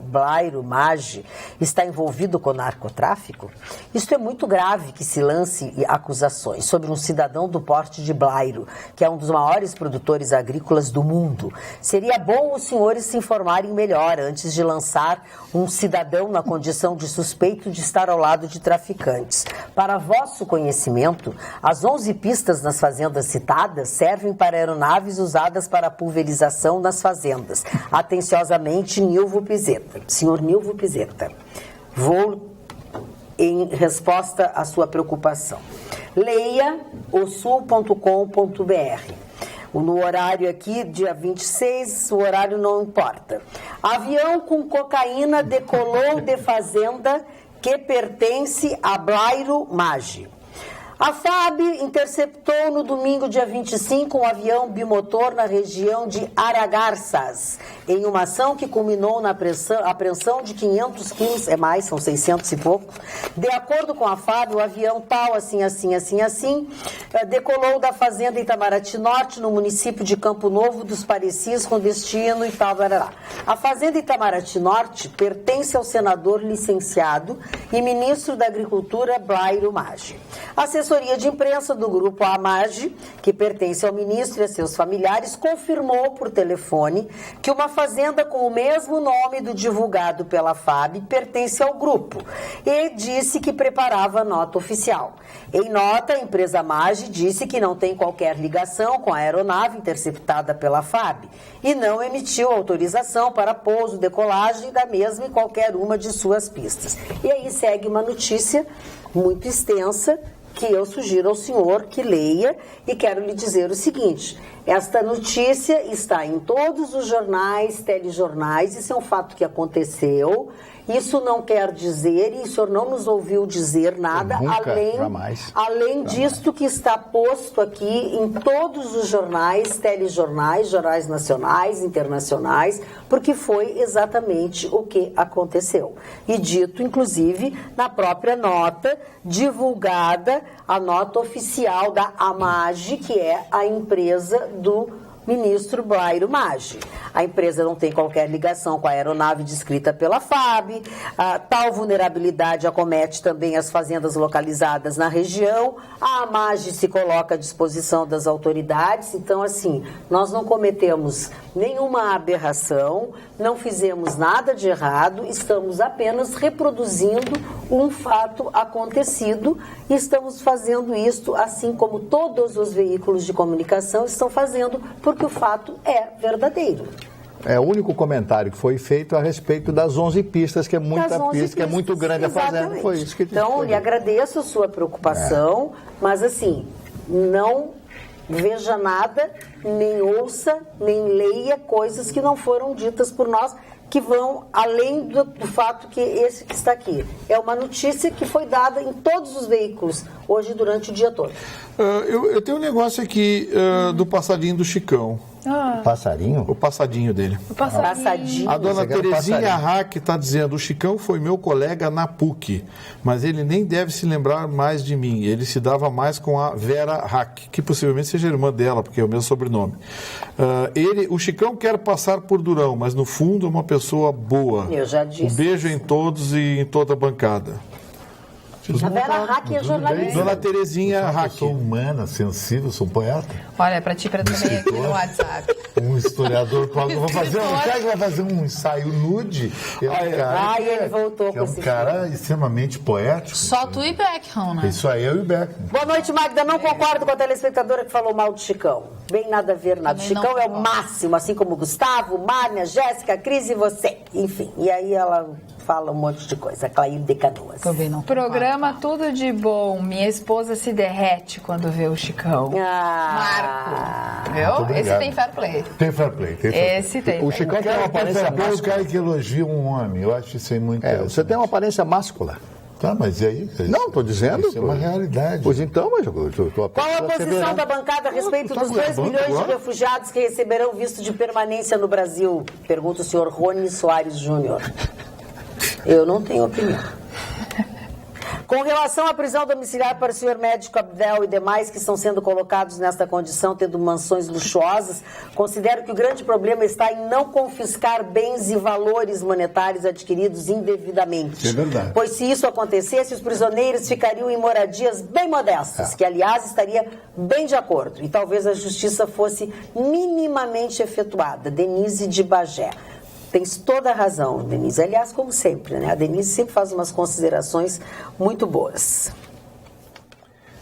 S2: Blairo Maggi, está envolvido com narcotráfico? Isto é muito grave que se lance acusações sobre um cidadão do porte de Blairo, que é um dos maiores produtores agrícolas do mundo. Seria bom os senhores se informarem melhor antes de lançar um cidadão na condição de suspeito de estar ao lado de traficantes. Para vosso conhecimento, as 11 pistas nas fazendas citadas servem para aeronaves usadas para pulverização nas fazendas. Atenciosamente, Nilvo Pizeta. Senhor Nilvo Pizeta, vou em resposta à sua preocupação. Leia osul.com.br. No horário aqui, dia 26, o horário não importa. Avião com cocaína decolou de fazenda que pertence a Blairo Maggi. A FAB interceptou no domingo, dia 25, um avião bimotor na região de Aragarças, em uma ação que culminou na apreensão de 500 quilos, são 600 e pouco. De acordo com a FAB, o avião tal, assim, decolou da fazenda Itamaraty Norte, no município de Campo Novo dos Parecis, com destino e tal, barará. A fazenda Itamaraty Norte pertence ao senador licenciado e ministro da Agricultura, Blairo Maggi. A assessoria de imprensa do grupo Amaggi, que pertence ao ministro e a seus familiares, confirmou por telefone que uma fazenda com o mesmo nome do divulgado pela FAB pertence ao grupo e disse que preparava nota oficial. Em nota, a empresa MAGE disse que não tem qualquer ligação com a aeronave interceptada pela FAB e não emitiu autorização para pouso, decolagem da mesma em qualquer uma de suas pistas. E aí segue uma notícia muito extensa que eu sugiro ao senhor que leia e quero lhe dizer o seguinte: esta notícia está em todos os jornais, telejornais, isso é um fato que aconteceu. Isso não quer dizer, e o senhor não nos ouviu dizer nada, além disto que está posto aqui em todos os jornais, telejornais, jornais nacionais, internacionais, porque foi exatamente o que aconteceu. E dito, inclusive, na própria nota divulgada, a nota oficial da AMAGE, que é a empresa do ministro Blairo Maggi. A empresa não tem qualquer ligação com a aeronave descrita pela FAB. Tal vulnerabilidade acomete também as fazendas localizadas na região. A AMAGE se coloca à disposição das autoridades. Então, assim, nós não cometemos nenhuma aberração, não fizemos nada de errado, estamos apenas reproduzindo um fato acontecido e estamos fazendo isto assim como todos os veículos de comunicação estão fazendo, porque o fato é verdadeiro.
S4: É o único comentário que foi feito a respeito das 11 pistas, que é muita pista, que é muito grande
S2: exatamente.
S4: A fazenda. Foi isso que
S2: então, lhe agradeço a sua preocupação, mas assim, não veja nada, nem ouça, nem leia coisas que não foram ditas por nós, que vão além do fato que esse que está aqui. É uma notícia que foi dada em todos os veículos, hoje, durante o dia todo.
S6: Eu tenho um negócio aqui do passadinho do Chicão.
S4: Passarinho?
S6: O passadinho dele.
S3: O passadinho.
S6: A dona Terezinha Hack está dizendo: o Chicão foi meu colega na PUC, mas ele nem deve se lembrar mais de mim. Ele se dava mais com a Vera Hack, que possivelmente seja irmã dela, porque é o meu sobrenome. O Chicão quer passar por durão, mas no fundo é uma pessoa boa.
S2: Eu já disse.
S6: Um beijo em todos e em toda a bancada.
S2: A Vera Hack é jornalista.
S6: Dona Terezinha Hack.
S7: Eu sou humana, sensível, sou poeta.
S3: Olha, para ti, para também aqui no WhatsApp.
S7: Um historiador. Vou fazer vai fazer um ensaio nude.
S2: Ele voltou com esse
S7: filme. É um cara extremamente poético.
S5: Só tu e Beckham, né?
S7: Isso aí, eu e Beckham.
S2: Boa noite, Magda. Não concordo com a telespectadora que falou mal do Chicão. Bem nada a ver, nada. O Chicão é o máximo, assim como o Gustavo, Márcia, Jéssica, Cris e você. Enfim, e aí ela fala um monte de coisa. Clair de Canoas.
S5: Também não.
S3: Programa tudo de bom. Minha esposa se derrete quando vê o Chicão. Marco. Viu? Esse tem fair play.
S7: Tem fair play.
S3: Esse tem.
S4: O Chicão tem uma aparência máscula.
S7: O cara que elogia um homem. Eu acho isso aí muito interessante.
S4: Você tem uma aparência máscula.
S7: Tá, mas e aí?
S4: Não, estou dizendo.
S7: Isso é uma realidade.
S4: Pois então, mas
S2: qual a posição da bancada a respeito dos 2 milhões de refugiados que receberão visto de permanência no Brasil? Pergunta o senhor Rony Soares Júnior. Eu não tenho opinião. Com relação à prisão domiciliar para o senhor médico Abdel e demais que estão sendo colocados nesta condição, tendo mansões luxuosas, considero que o grande problema está em não confiscar bens e valores monetários adquiridos indevidamente.
S7: É verdade.
S2: Pois se isso acontecesse, os prisioneiros ficariam em moradias bem modestas, que aliás estaria bem de acordo, e talvez a justiça fosse minimamente efetuada. Denise de Bagé. Tens toda a razão, Denise. Aliás, como sempre, né? A Denise sempre faz umas considerações muito boas.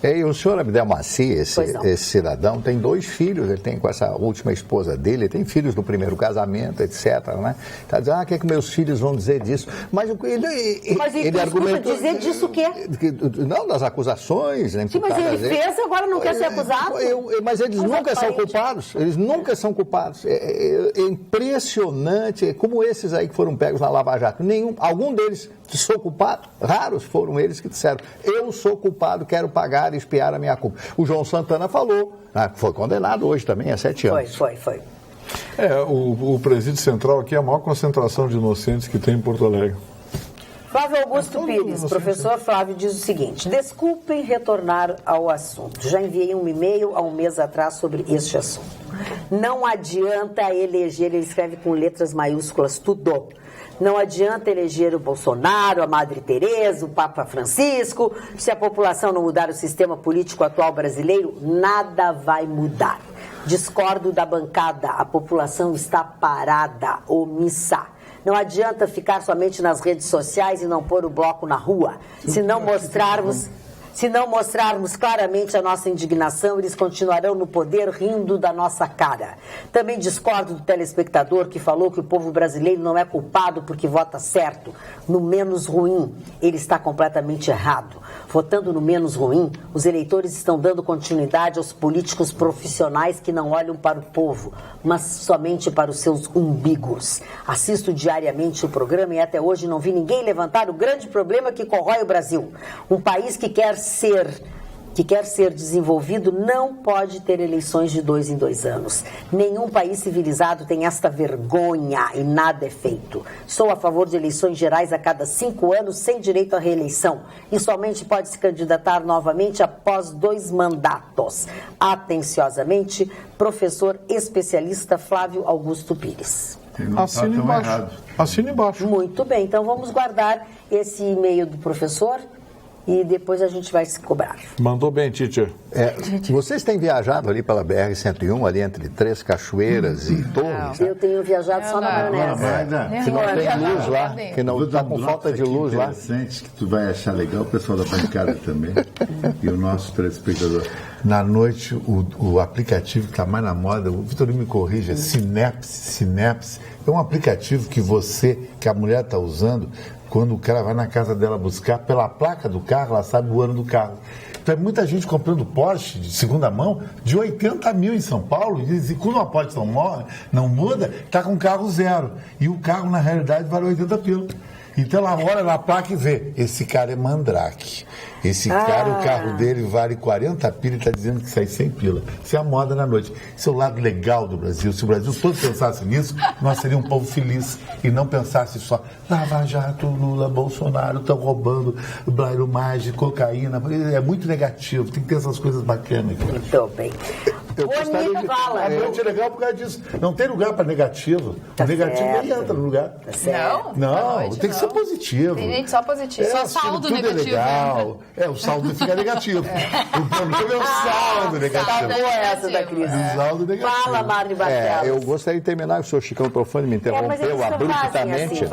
S4: E o senhor Abdel Maci, esse cidadão, tem 2 filhos, ele tem com essa última esposa dele, ele tem filhos do primeiro casamento, etc. Né? Está dizendo, o que é que meus filhos vão dizer disso? Mas ele argumentou...
S2: dizer disso o quê?
S4: Não, das acusações. Né,
S2: sim, mas ele fez, agora não quer ser acusado?
S4: Mas eles nunca são culpados. Eles nunca são culpados. É impressionante, como esses aí que foram pegos na Lava Jato. Algum deles sou culpado? Raros foram eles que disseram, eu sou culpado, quero pagar e expiar a minha culpa. O João Santana falou, foi condenado hoje também, há 7 anos.
S2: Foi.
S6: O presídio central aqui é a maior concentração de inocentes que tem em Porto Alegre.
S2: Flávio Augusto Pires, professor Flávio, diz o seguinte: desculpem retornar ao assunto. Já enviei um e-mail há um mês atrás sobre este assunto. Não adianta eleger, ele escreve com letras maiúsculas, tudo. Não adianta eleger o Bolsonaro, a Madre Teresa, o Papa Francisco. Se a população não mudar o sistema político atual brasileiro, nada vai mudar. Discordo da bancada. A população está parada, omissa. Não adianta ficar somente nas redes sociais e não pôr o bloco na rua. Se não mostrarmos claramente a nossa indignação, eles continuarão no poder rindo da nossa cara. Também discordo do telespectador que falou que o povo brasileiro não é culpado porque vota certo, no menos ruim. Ele está completamente errado. Votando no menos ruim, os eleitores estão dando continuidade aos políticos profissionais que não olham para o povo, mas somente para os seus umbigos. Assisto diariamente o programa e até hoje não vi ninguém levantar o grande problema que corrói o Brasil. Um país que quer ser desenvolvido não pode ter eleições de 2 em 2 anos. Nenhum país civilizado tem esta vergonha e nada é feito. Sou a favor de eleições gerais a cada 5 anos sem direito à reeleição e somente pode se candidatar novamente após 2 mandatos. Atenciosamente, professor especialista Flávio Augusto Pires.
S6: Assina embaixo. Assina embaixo.
S2: Muito bem, então vamos guardar esse e-mail do professor e depois a gente vai se cobrar.
S6: Mandou bem, teacher.
S4: Vocês têm viajado ali pela BR-101, ali entre Três Cachoeiras e Torres?
S2: Eu tenho viajado só na maionese.
S4: Que não tem luz lá, que não está com falta de luz lá.
S7: Interessante, que tu vai achar legal, o pessoal da bancada também, e o nosso telespectador. Na noite, o aplicativo que está mais na moda, o Vitorino me corrija, Synapse, é um aplicativo que a mulher está usando. Quando o cara vai na casa dela buscar, pela placa do carro, ela sabe o ano do carro. Então, é muita gente comprando Porsche de segunda mão de 80 mil em São Paulo. E quando a Porsche não muda, está com carro zero. E o carro, na realidade, vale 80 pila. Então, ela olha na placa e vê, esse cara é mandrake. Esse cara, o carro dele vale 40 pila e está dizendo que sai 100 pila. Isso é a moda na noite. Isso é o lado legal do Brasil. Se o Brasil todo pensasse nisso, nós seríamos um povo feliz e não pensasse só Lava Jato, Lula, Bolsonaro, estão roubando Blairo Mágico, cocaína. É muito negativo. Tem que ter essas coisas bacanas aqui.
S2: Muito bem.
S7: É muito legal por causa disso. Não tem lugar para negativo. O negativo nem entra no lugar. Não, tem que ser positivo.
S3: Tem gente só positivo.
S5: Só saldo negativo.
S7: É legal. O saldo fica negativo. O problema é o saldo negativo.
S2: Boa essa da crise.
S7: O saldo negativo.
S2: Fala, Marli Barcelos.
S4: Eu gostaria de terminar, o senhor Chicão Trofani me interrompeu abruptamente.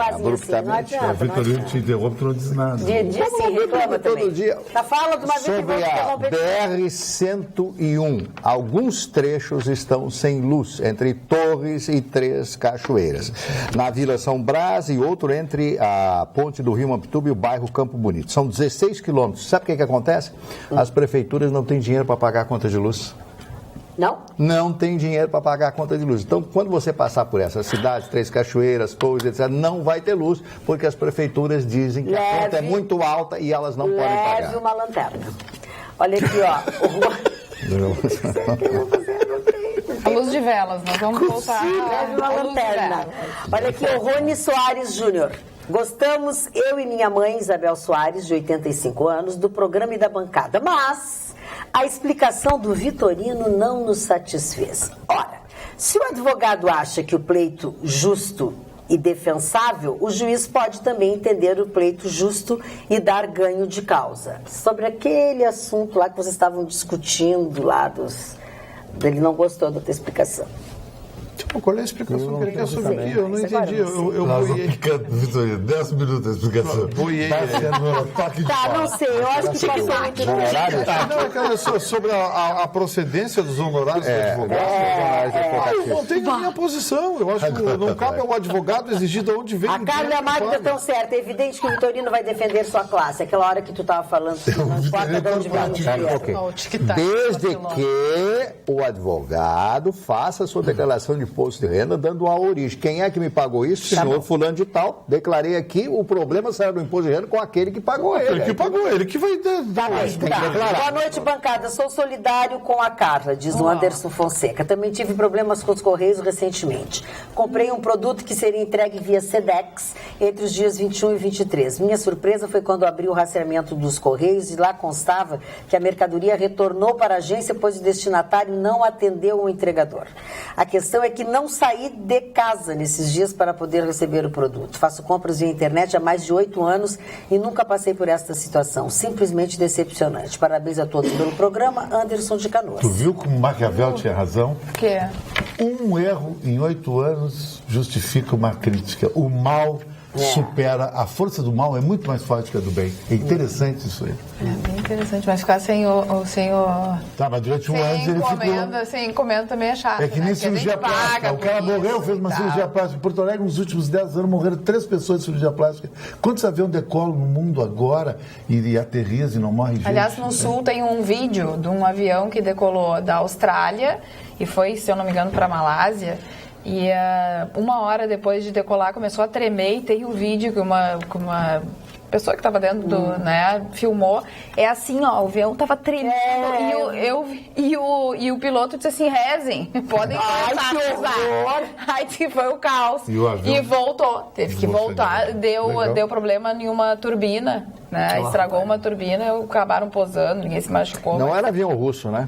S2: Não
S7: Vitorino te interrompe, tu não diz nada.
S2: Dia sim, reclama também.
S4: Todo dia.
S2: Fala de uma vez que
S4: sobre a BR-101. Alguns trechos estão sem luz, entre Torres e Três Cachoeiras. Na Vila São Brás e outro entre a ponte do Rio Mampituba e o bairro Campo Bonito. São 16 quilômetros. Sabe o que acontece? As prefeituras não têm dinheiro para pagar a conta de luz.
S2: Não?
S4: Não tem dinheiro para pagar a conta de luz. Então, quando você passar por essas cidades, Três Cachoeiras, Torres, etc., não vai ter luz, porque as prefeituras dizem que a conta é muito alta e elas não podem pagar.
S2: Leve uma lanterna. Olha aqui,
S3: A luz de velas, nós vamos voltar.
S2: Leve uma lanterna. Olha aqui, o Rony Soares Júnior. Gostamos, eu e minha mãe, Isabel Soares, de 85 anos, do programa e da bancada, mas a explicação do Vitorino não nos satisfez. Ora, se o advogado acha que o pleito justo e defensável, o juiz pode também entender o pleito justo e dar ganho de causa. Sobre aquele assunto lá que vocês estavam discutindo lá ele não gostou da tua explicação.
S6: Qual é a explicação que ele quer sobre aqui? Eu não entendi.
S7: Nós vamos ficando, Vitorino, 10 minutos a explicação.
S2: Não sei, eu acho que passou muito tempo.
S6: Não, sobre a procedência dos honorários do advogado. Eu não tenho a minha posição. Eu acho que não cabe ao advogado exigir de onde vem.
S2: A Carla e a Magda estão certas. É evidente que o Vitorino vai defender sua classe. Aquela hora que tu estava falando, não importa de onde vem o dinheiro.
S4: Desde que o advogado faça sua declaração de imposto de renda, dando a origem. Quem é que me pagou isso? Senhor fulano de tal. Declarei aqui, o problema saiu do imposto de renda com aquele que pagou ele.
S6: Ele que pagou, ele que vai dar.
S2: Boa noite, bancada. Sou solidário com a Carla, diz o Anderson Fonseca. Também tive problemas com os Correios recentemente. Comprei um produto que seria entregue via Sedex entre os dias 21 e 23. Minha surpresa foi quando abri o rastreamento dos Correios e lá constava que a mercadoria retornou para a agência, pois o destinatário não atendeu o entregador. A questão é que não sair de casa nesses dias para poder receber o produto. Faço compras via internet há mais de 8 anos e nunca passei por esta situação. Simplesmente decepcionante. Parabéns a todos pelo programa. Anderson de Canoas.
S7: Tu viu como Maquiavel tinha razão?
S3: O quê?
S7: Um erro em 8 anos justifica uma crítica. O mal supera, a força do mal é muito mais forte que a do bem. É interessante isso aí.
S3: É bem interessante, mas ficar sem o
S7: Tá, mas durante um ano ele ficou...
S3: Sem encomenda também é chato.
S7: É que nem cirurgia plástica. O cara morreu, fez uma cirurgia plástica. Em Porto Alegre, nos últimos 10 anos, morreram 3 pessoas de cirurgia plástica. Quantos aviões decolam no mundo agora e aterrizam e não morre gente?
S3: Aliás, no Sul tem um vídeo de um avião que decolou da Austrália e foi, se eu não me engano, para a Malásia. E 1 hora depois de decolar começou a tremer e tem um vídeo que uma pessoa que estava dentro do, filmou. É assim, ó, o avião tava tremendo e o piloto disse assim, rezem, podem começar a rezar. Aí foi o caos. E voltou, teve que voltar, deu problema em uma turbina, né? Estragou uma turbina e acabaram pousando, ninguém se machucou.
S4: Não era avião russo, né?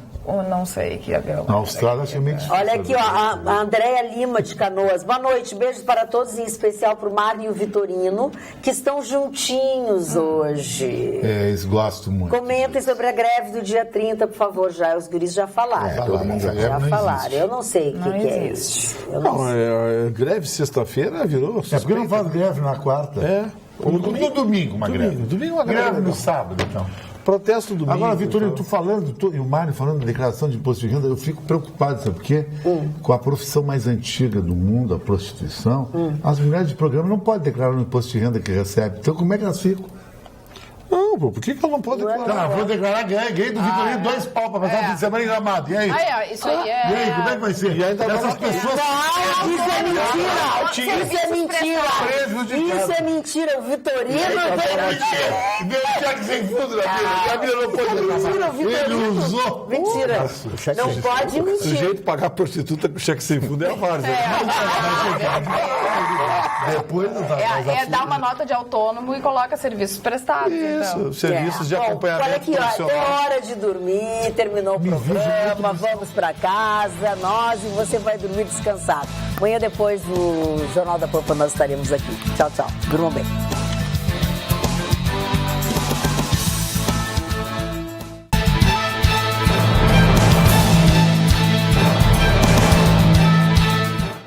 S3: Não sei que avião.
S7: Na Austrália achei meio difícil.
S2: Olha aqui, ó, a Andréia Lima de Canoas. Boa noite, beijos para todos, em especial para o Mário e o Vitorino, que estão juntinhos hoje.
S7: Eles gostam muito.
S2: Comentem sobre a greve do dia 30, por favor, já. Os guris já falaram. Já falaram. Eu não sei o que é isso.
S6: Greve sexta-feira virou.
S7: É porque não faz greve na quarta. No domingo, uma greve.
S6: Domingo uma
S7: greve no sábado, então.
S6: Protesto domingo.
S7: Agora, Vitorino, e o Mário falando da declaração de imposto de renda, eu fico preocupado, sabe por quê? Com a profissão mais antiga do mundo, a prostituição, as mulheres de programa não podem declarar o imposto de renda que recebem. Então, como é que elas ficam?
S6: Não, pô, por que ela não pode declarar?
S7: Vou declarar ganhei do Vitorino 2 pau pra passar o fim de semana em Gramado. E aí?
S3: Isso aí
S7: E aí, como é que vai ser?
S6: E ainda
S7: essas pessoas...
S2: Isso é mentira! Isso é mentira! Isso é mentira! O Vitorino...
S7: Deu cheque sem fundo na vida. A mina não pode declarar. Ele usou.
S2: Mentira! Não pode mentir.
S6: O sujeito pagar prostituta com cheque sem fundo é a várzea.
S7: Depois
S3: dar uma nota de autônomo e coloca serviços prestados.
S6: Isso, serviços de acompanhamento.
S2: Olha aqui, ó, é hora de dormir, terminou o programa, vamos pra casa, nós e você vai dormir descansado. Amanhã depois do Jornal da Pampa nós estaremos aqui. Tchau, tchau. Durmam bem.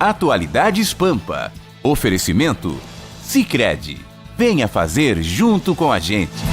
S1: Atualidades Pampa. Oferecimento Sicredi. Venha fazer junto com a gente.